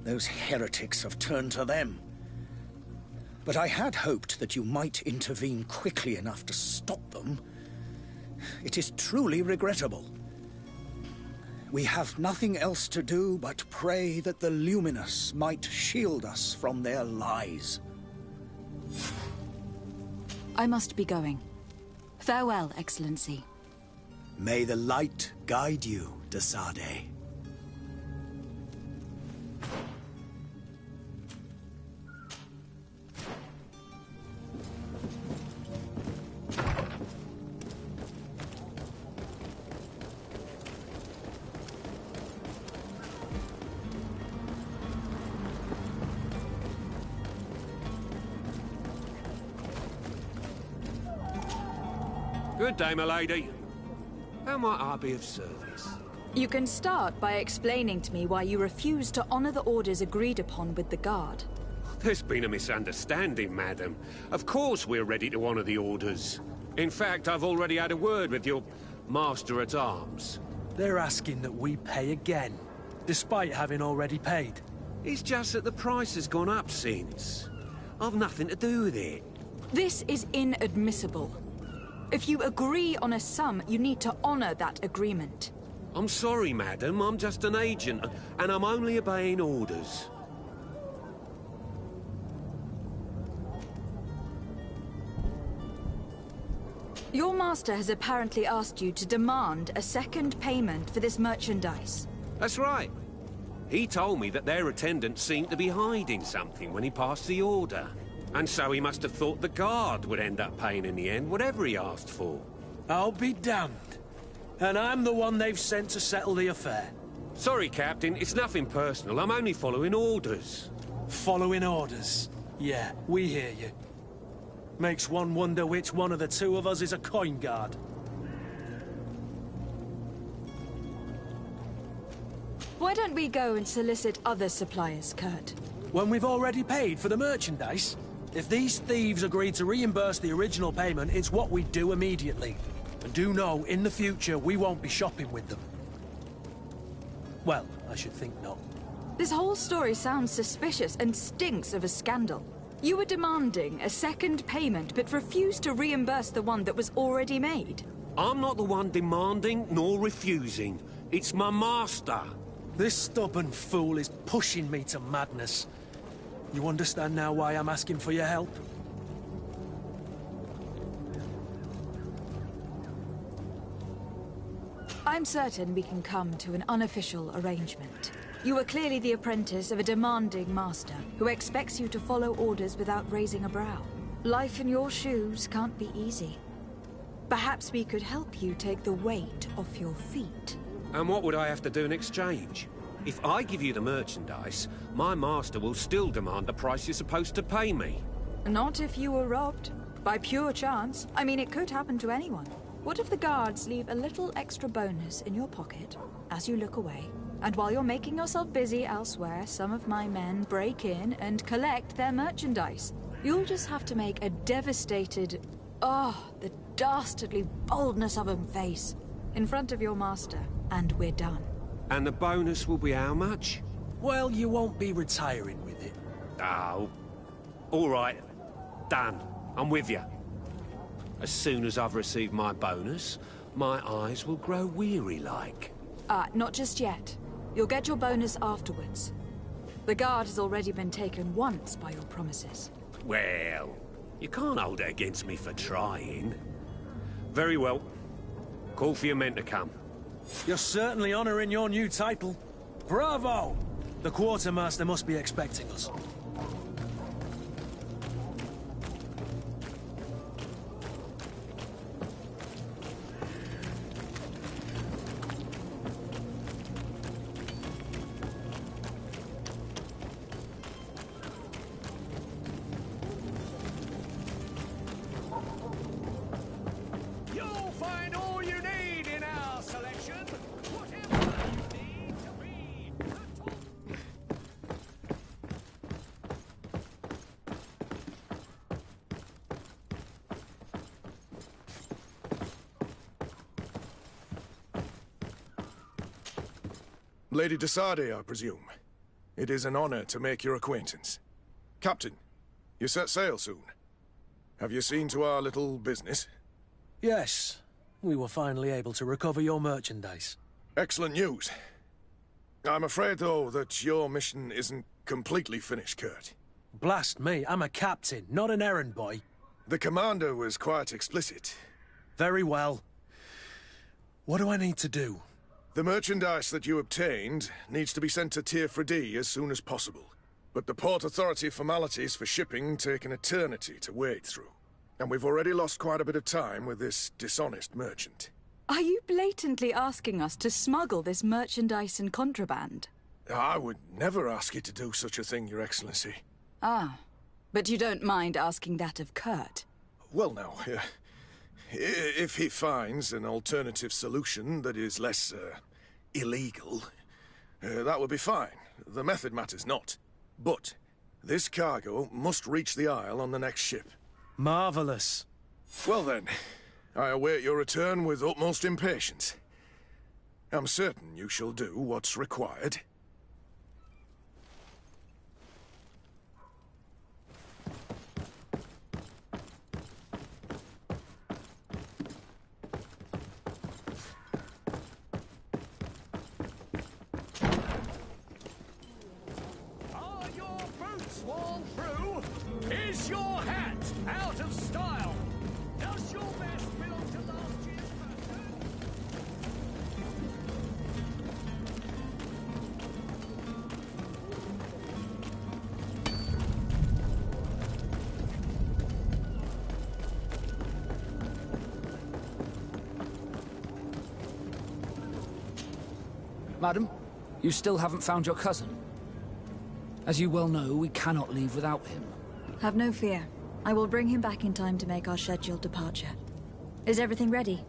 Those heretics have turned to them. But I had hoped that you might intervene quickly enough to stop them. It is truly regrettable. We have nothing else to do but pray that the Luminous might shield us from their lies. I must be going. Farewell, Excellency. May the light guide you, de Sardet. Good day, my lady. How might I be of service? You can start by explaining to me why you refuse to honor the orders agreed upon with the Guard. There's been a misunderstanding, madam. Of course we're ready to honor the orders. In fact, I've already had a word with your Master-at-Arms. They're asking that we pay again, despite having already paid. It's just that the price has gone up since. I've nothing to do with it. This is inadmissible. If you agree on a sum, you need to honor that agreement. I'm sorry, madam. I'm just an agent, and I'm only obeying orders. Your master has apparently asked you to demand a second payment for this merchandise. That's right. He told me that their attendant seemed to be hiding something when he passed the order. And so he must have thought the guard would end up paying in the end, whatever he asked for. I'll be damned. And I'm the one they've sent to settle the affair. Sorry, Captain, it's nothing personal. I'm only following orders. Following orders? Yeah, we hear you. Makes one wonder which one of the two of us is a coin guard. Why don't we go and solicit other suppliers, Kurt? When we've already paid for the merchandise? If these thieves agree to reimburse the original payment, it's what we do immediately. And do know, in the future, we won't be shopping with them. Well, I should think not. This whole story sounds suspicious and stinks of a scandal. You were demanding a second payment, but refused to reimburse the one that was already made. I'm not the one demanding nor refusing. It's my master. This stubborn fool is pushing me to madness. You understand now why I'm asking for your help? I'm certain we can come to an unofficial arrangement. You are clearly the apprentice of a demanding master who expects you to follow orders without raising a brow. Life in your shoes can't be easy. Perhaps we could help you take the weight off your feet. And what would I have to do in exchange? If I give you the merchandise, my master will still demand the price you're supposed to pay me. Not if you were robbed. By pure chance. I mean, it could happen to anyone. What if the guards leave a little extra bonus in your pocket as you look away? And while you're making yourself busy elsewhere, some of my men break in and collect their merchandise. You'll just have to make a devastated, the dastardly boldness of 'em face in front of your master, and we're done. And the bonus will be how much? Well, you won't be retiring with it. Oh. All right. Done. I'm with you. As soon as I've received my bonus, my eyes will grow weary-like. Not just yet. You'll get your bonus afterwards. The guard has already been taken once by your promises. Well, you can't hold it against me for trying. Very well. Call for your men to come. You're certainly honouring your new title. Bravo! The quartermaster must be expecting us. Lady de Sardet, I presume. It is an honor to make your acquaintance. Captain, you set sail soon. Have you seen to our little business? Yes. We were finally able to recover your merchandise. Excellent news. I'm afraid, though, that your mission isn't completely finished, Kurt. Blast me, I'm a captain, not an errand boy. The commander was quite explicit. Very well. What do I need to do? The merchandise that you obtained needs to be sent to Tir as soon as possible. But the Port Authority formalities for shipping take an eternity to wade through. And we've already lost quite a bit of time with this dishonest merchant. Are you blatantly asking us to smuggle this merchandise and contraband? I would never ask you to do such a thing, Your Excellency. Ah, but you don't mind asking that of Kurt? Well, no. If he finds an alternative solution that is less, illegal, that would be fine. The method matters not. But this cargo must reach the Isle on the next ship. Marvelous. Well then, I await your return with utmost impatience. I'm certain you shall do what's required. Madam, you still haven't found your cousin. As you well know, we cannot leave without him. Have no fear. I will bring him back in time to make our scheduled departure. Is everything ready?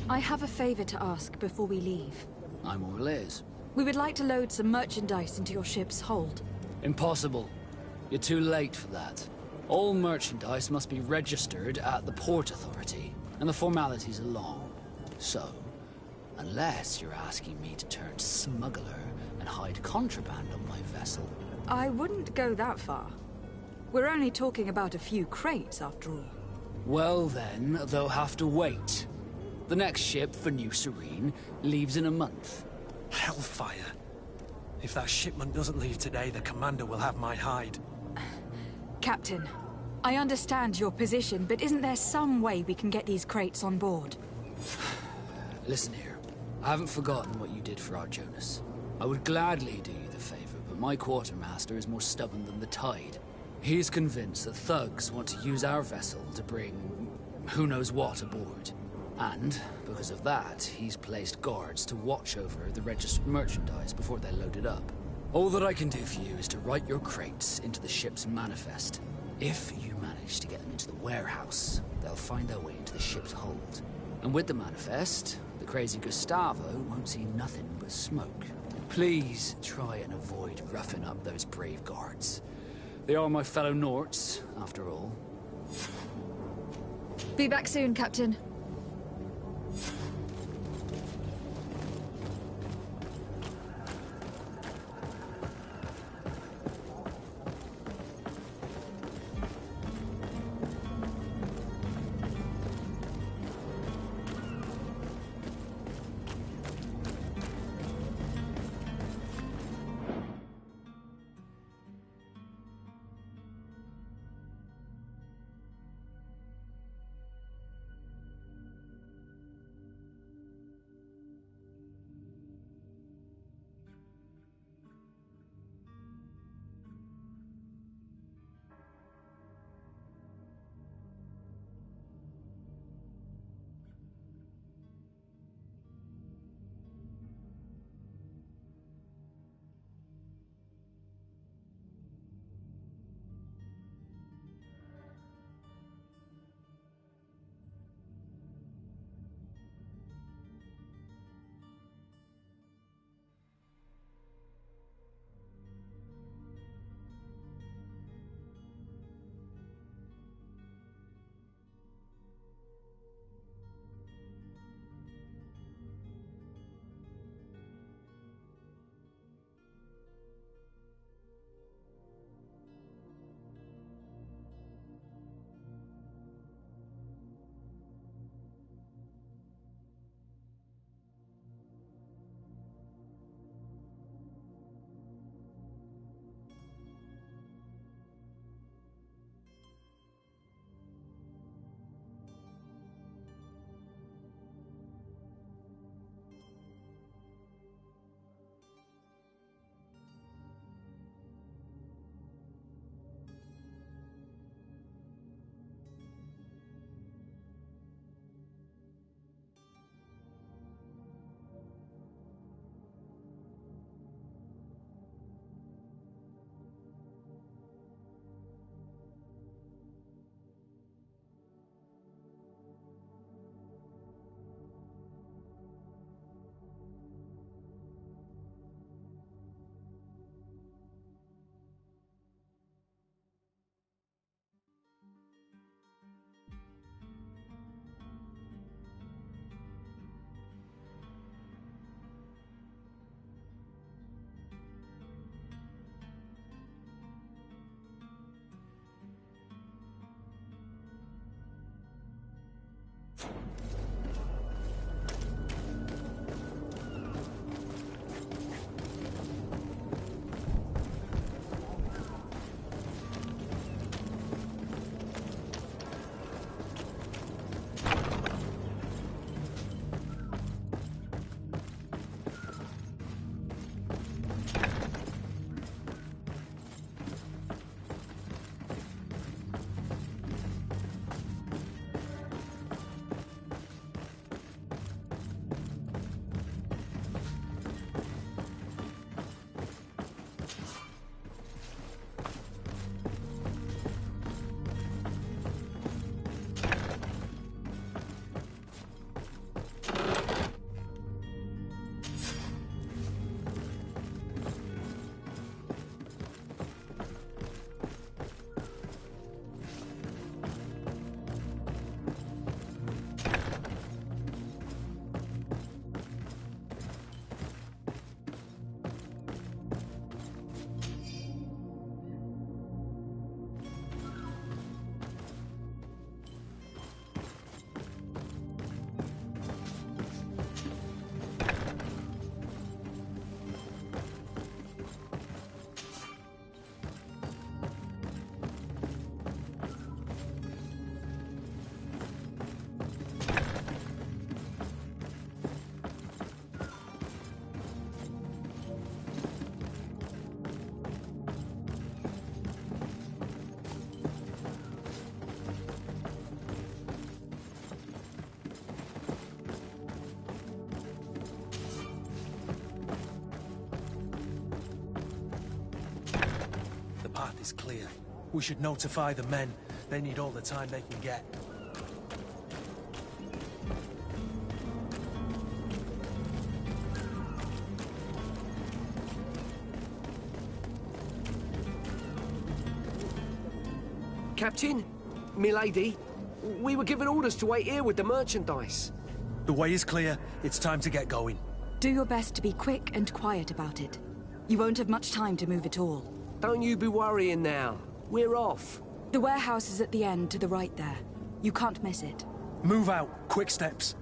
I have a favor to ask before we leave. I'm all ears. We would like to load some merchandise into your ship's hold. Impossible. You're too late for that. All merchandise must be registered at the Port Authority, and the formalities are long. So, unless you're asking me to turn smuggler and hide contraband on my vessel... I wouldn't go that far. We're only talking about a few crates, after all. Well then, they'll have to wait. The next ship for New Serene leaves in a month. Hellfire. If that shipment doesn't leave today, the commander will have my hide. Captain, I understand your position, but isn't there some way we can get these crates on board? Listen here. I haven't forgotten what you did for our Jonas. I would gladly do you the favor, but my quartermaster is more stubborn than the tide. He's convinced that thugs want to use our vessel to bring who knows what aboard. And, because of that, he's placed guards to watch over the registered merchandise before they're loaded up. All that I can do for you is to write your crates into the ship's manifest. If you manage to get them into the warehouse, they'll find their way into the ship's hold. And with the manifest, the crazy Gustavo won't see nothing but smoke. Please try and avoid roughing up those brave guards. They are my fellow Norts, after all. Be back soon, Captain. coast is clear. We should notify the men. They need all the time they can get. Captain, milady, we were given orders to wait here with the merchandise. The way is clear. It's time to get going. Do your best to be quick and quiet about it. You won't have much time to move it all. Don't you be worrying now. We're off. The warehouse is at the end to the right there. You can't miss it. Move out. Quick steps.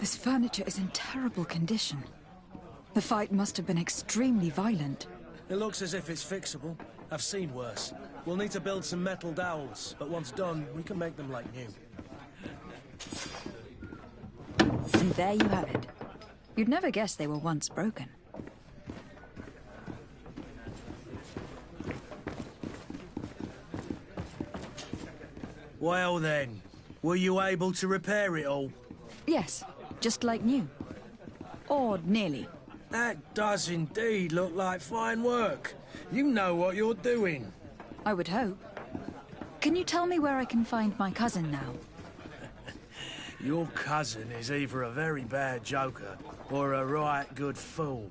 This furniture is in terrible condition. The fight must have been extremely violent. It looks as if it's fixable. I've seen worse. We'll need to build some metal dowels, but once done, we can make them like new. And there you have it. You'd never guess they were once broken. Well then, were you able to repair it all? Yes, just like new. Or nearly. That does indeed look like fine work. You know what you're doing. I would hope. Can you tell me where I can find my cousin now? Your cousin is either a very bad joker or a right good fool.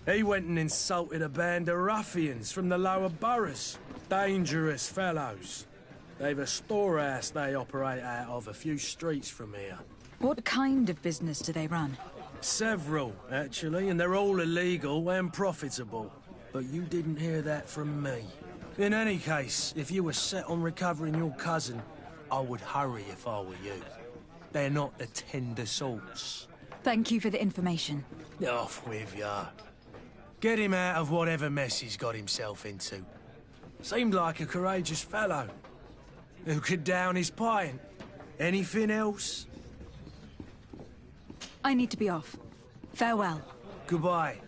He went and insulted a band of ruffians from the lower boroughs. Dangerous fellows. They've a storehouse they operate out of a few streets from here. What kind of business do they run? Several, actually, and they're all illegal and profitable. But you didn't hear that from me. In any case, if you were set on recovering your cousin, I would hurry if I were you. They're not the tender sorts. Thank you for the information. Off with ya. Get him out of whatever mess he's got himself into. Seemed like a courageous fellow. Who could down his pint? Anything else? I need to be off. Farewell. Goodbye.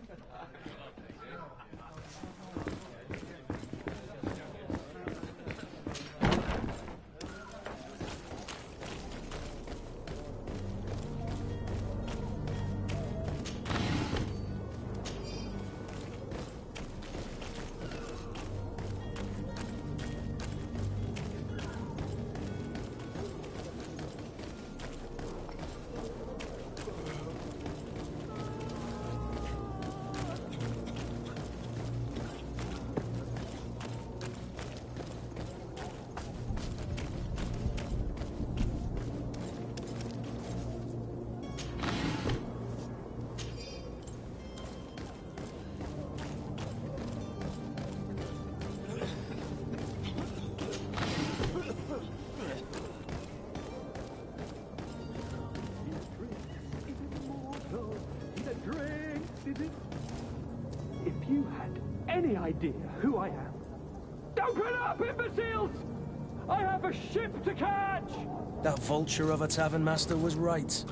is it? If you had any idea who I am... Open up, imbeciles! I have a ship to catch! That vulture of a tavern master was right.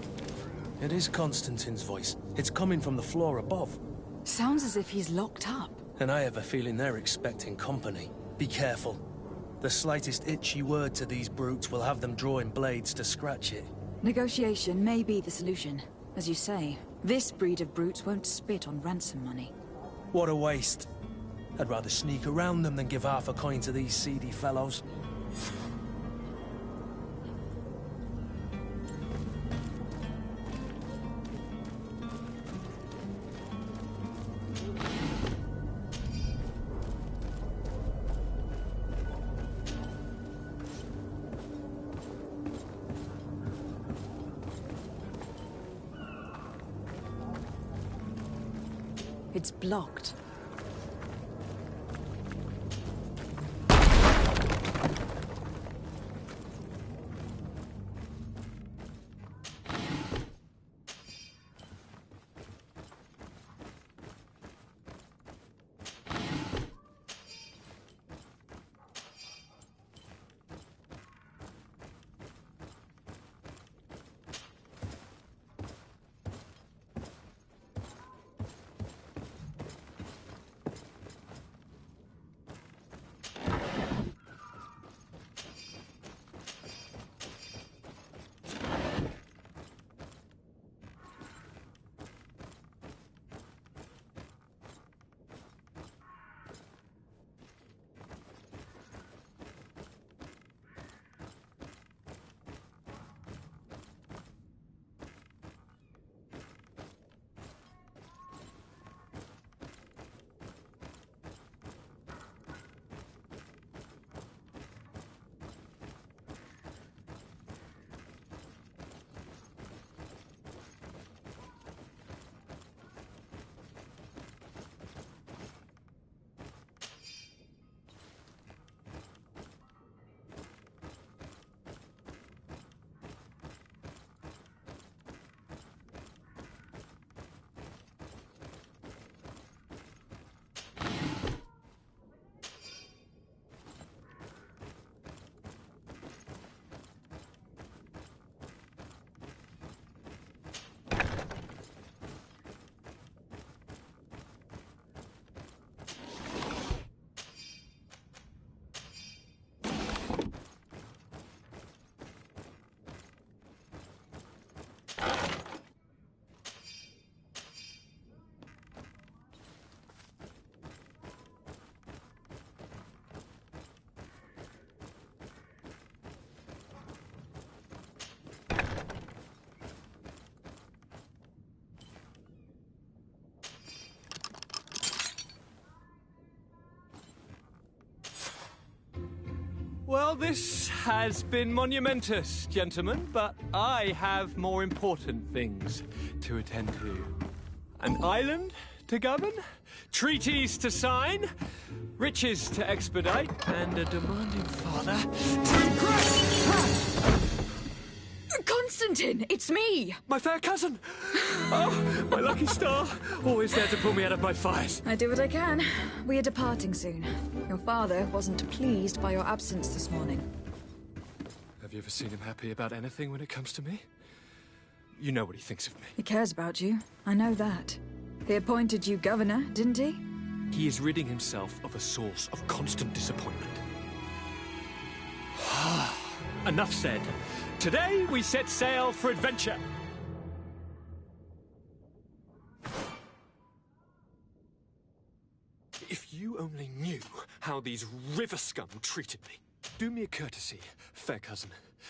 It is Constantine's voice. It's coming from the floor above. Sounds as if he's locked up. And I have a feeling they're expecting company. Be careful. The slightest itchy word to these brutes will have them drawing blades to scratch it. Negotiation may be the solution. As you say, this breed of brutes won't spit on ransom money. What a waste. I'd rather sneak around them than give half a coin to these seedy fellows. It's blocked. Well, this has been monumentous, gentlemen, but I have more important things to attend to. An island to govern, treaties to sign, riches to expedite, and a demanding father to impress! Constantine, it's me! My fair cousin! Oh, my lucky star, always there to pull me out of my fires. I do what I can. We are departing soon. Your father wasn't pleased by your absence this morning. Have you ever seen him happy about anything when it comes to me? You know what he thinks of me. He cares about you. I know that. He appointed you governor, didn't he? He is ridding himself of a source of constant disappointment. Enough said. Today we set sail for adventure. If you only knew how these river scum treated me. Do me a courtesy, fair cousin.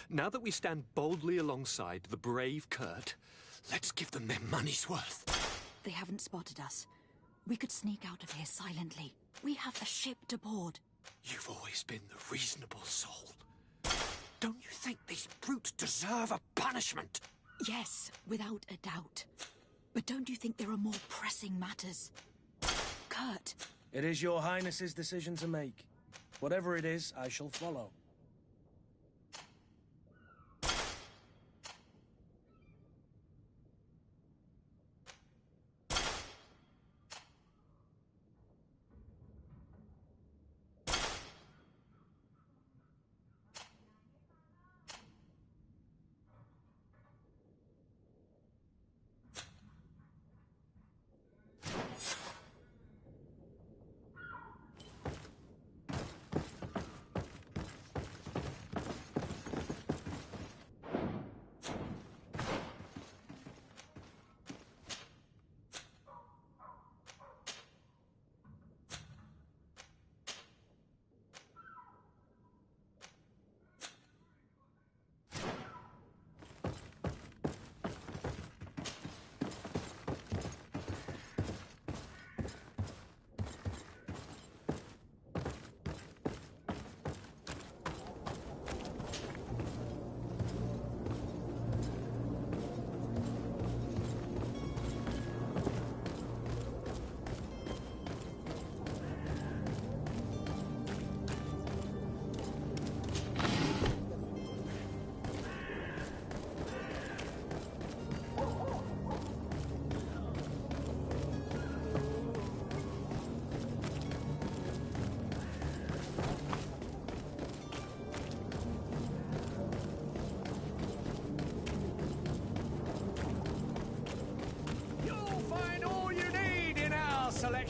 Now that we stand boldly alongside the brave Kurt, let's give them their money's worth. They haven't spotted us. We could sneak out of here silently. We have a ship to board. You've always been the reasonable soul. Don't you think these brutes deserve a punishment? Yes, without a doubt. But don't you think there are more pressing matters? Kurt. It is your highness's decision to make. Whatever it is, I shall follow.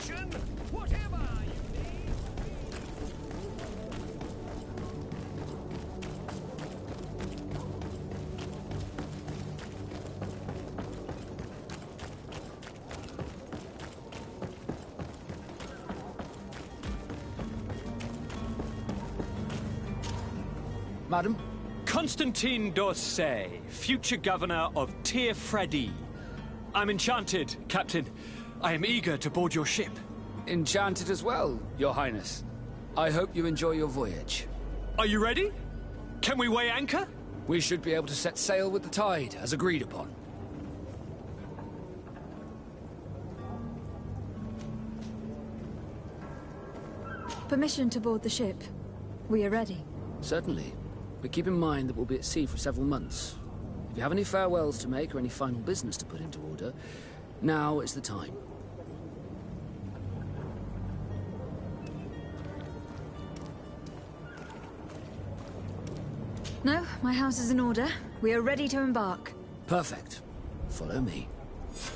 ammunition, whatever you need. Madam? Constantine d'Orsay, future governor of Tir Freddy. I'm enchanted, Captain. I am eager to board your ship. Enchanted as well, Your Highness. I hope you enjoy your voyage. Are you ready? Can we weigh anchor? We should be able to set sail with the tide, as agreed upon. Permission to board the ship. We are ready. Certainly. But keep in mind that we'll be at sea for several months. If you have any farewells to make or any final business to put into order, now is the time. No, my house is in order. We are ready to embark. Perfect. Follow me.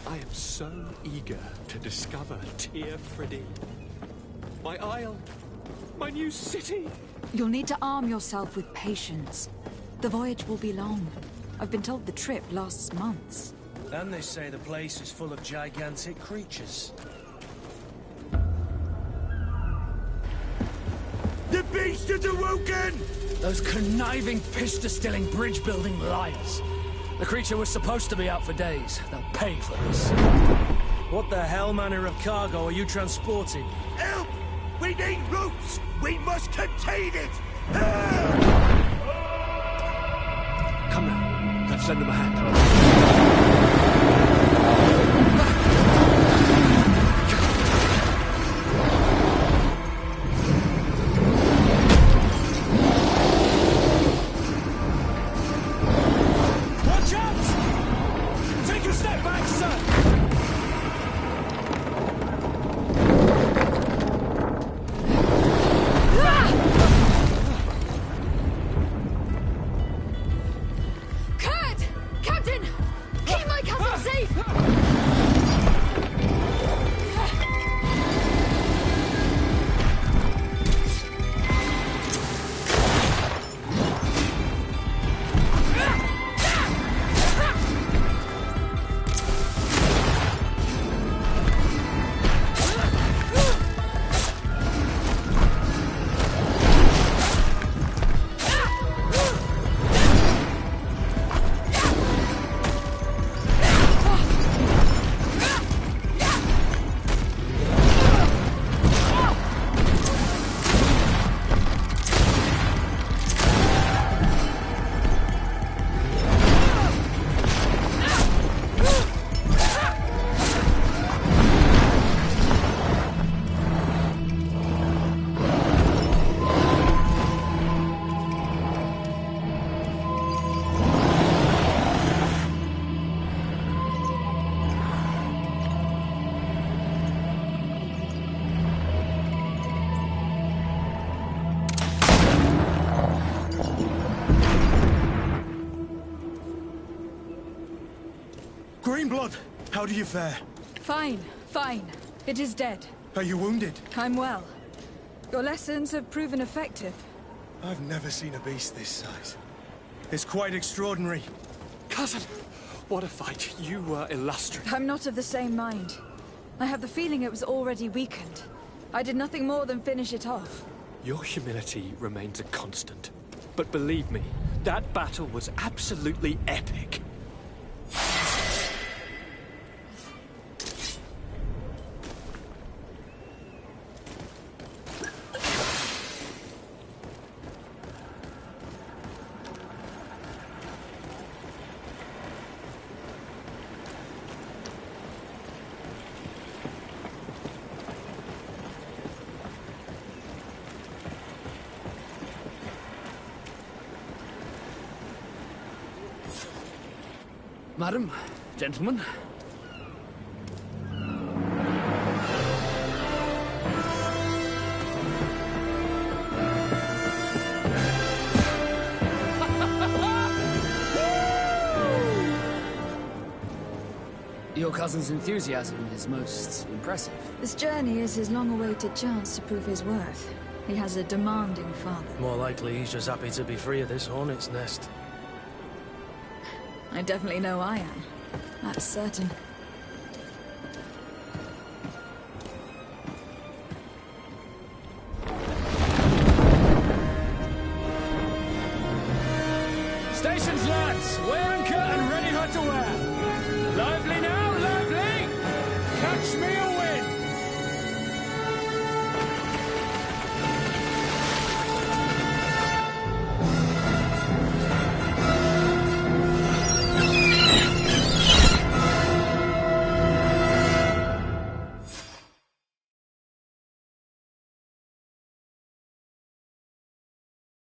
I am so eager to discover Tir Freddy. My isle. My new city. You'll need to arm yourself with patience. The voyage will be long. I've been told the trip lasts months. And they say the place is full of gigantic creatures. The beast is awoken! Those conniving, pista-stilling, bridge-building liars. The creature was supposed to be out for days. They'll pay for this. What the hell manner of cargo are you transporting? Help! We need ropes! We must contain it! Come now, let's lend them a hand. Watch out! Take a step back, sir! Kurt! Captain! Keep my cousin safe! Greenblood, how do you fare? Fine, fine. It is dead. Are you wounded? I'm well. Your lessons have proven effective. I've never seen a beast this size. It's quite extraordinary. Cousin, what a fight. You were illustrious. I'm not of the same mind. I have the feeling it was already weakened. I did nothing more than finish it off. Your humility remains a constant. But believe me, that battle was absolutely epic. Madam, gentlemen. Your cousin's enthusiasm is most impressive. This journey is his long-awaited chance to prove his worth. He has a demanding father. More likely he's just happy to be free of this hornet's nest. I definitely know I am. That's certain. Stations, lads! Weigh anchor and ready hot to wear! Lively now, lively! Catch me away!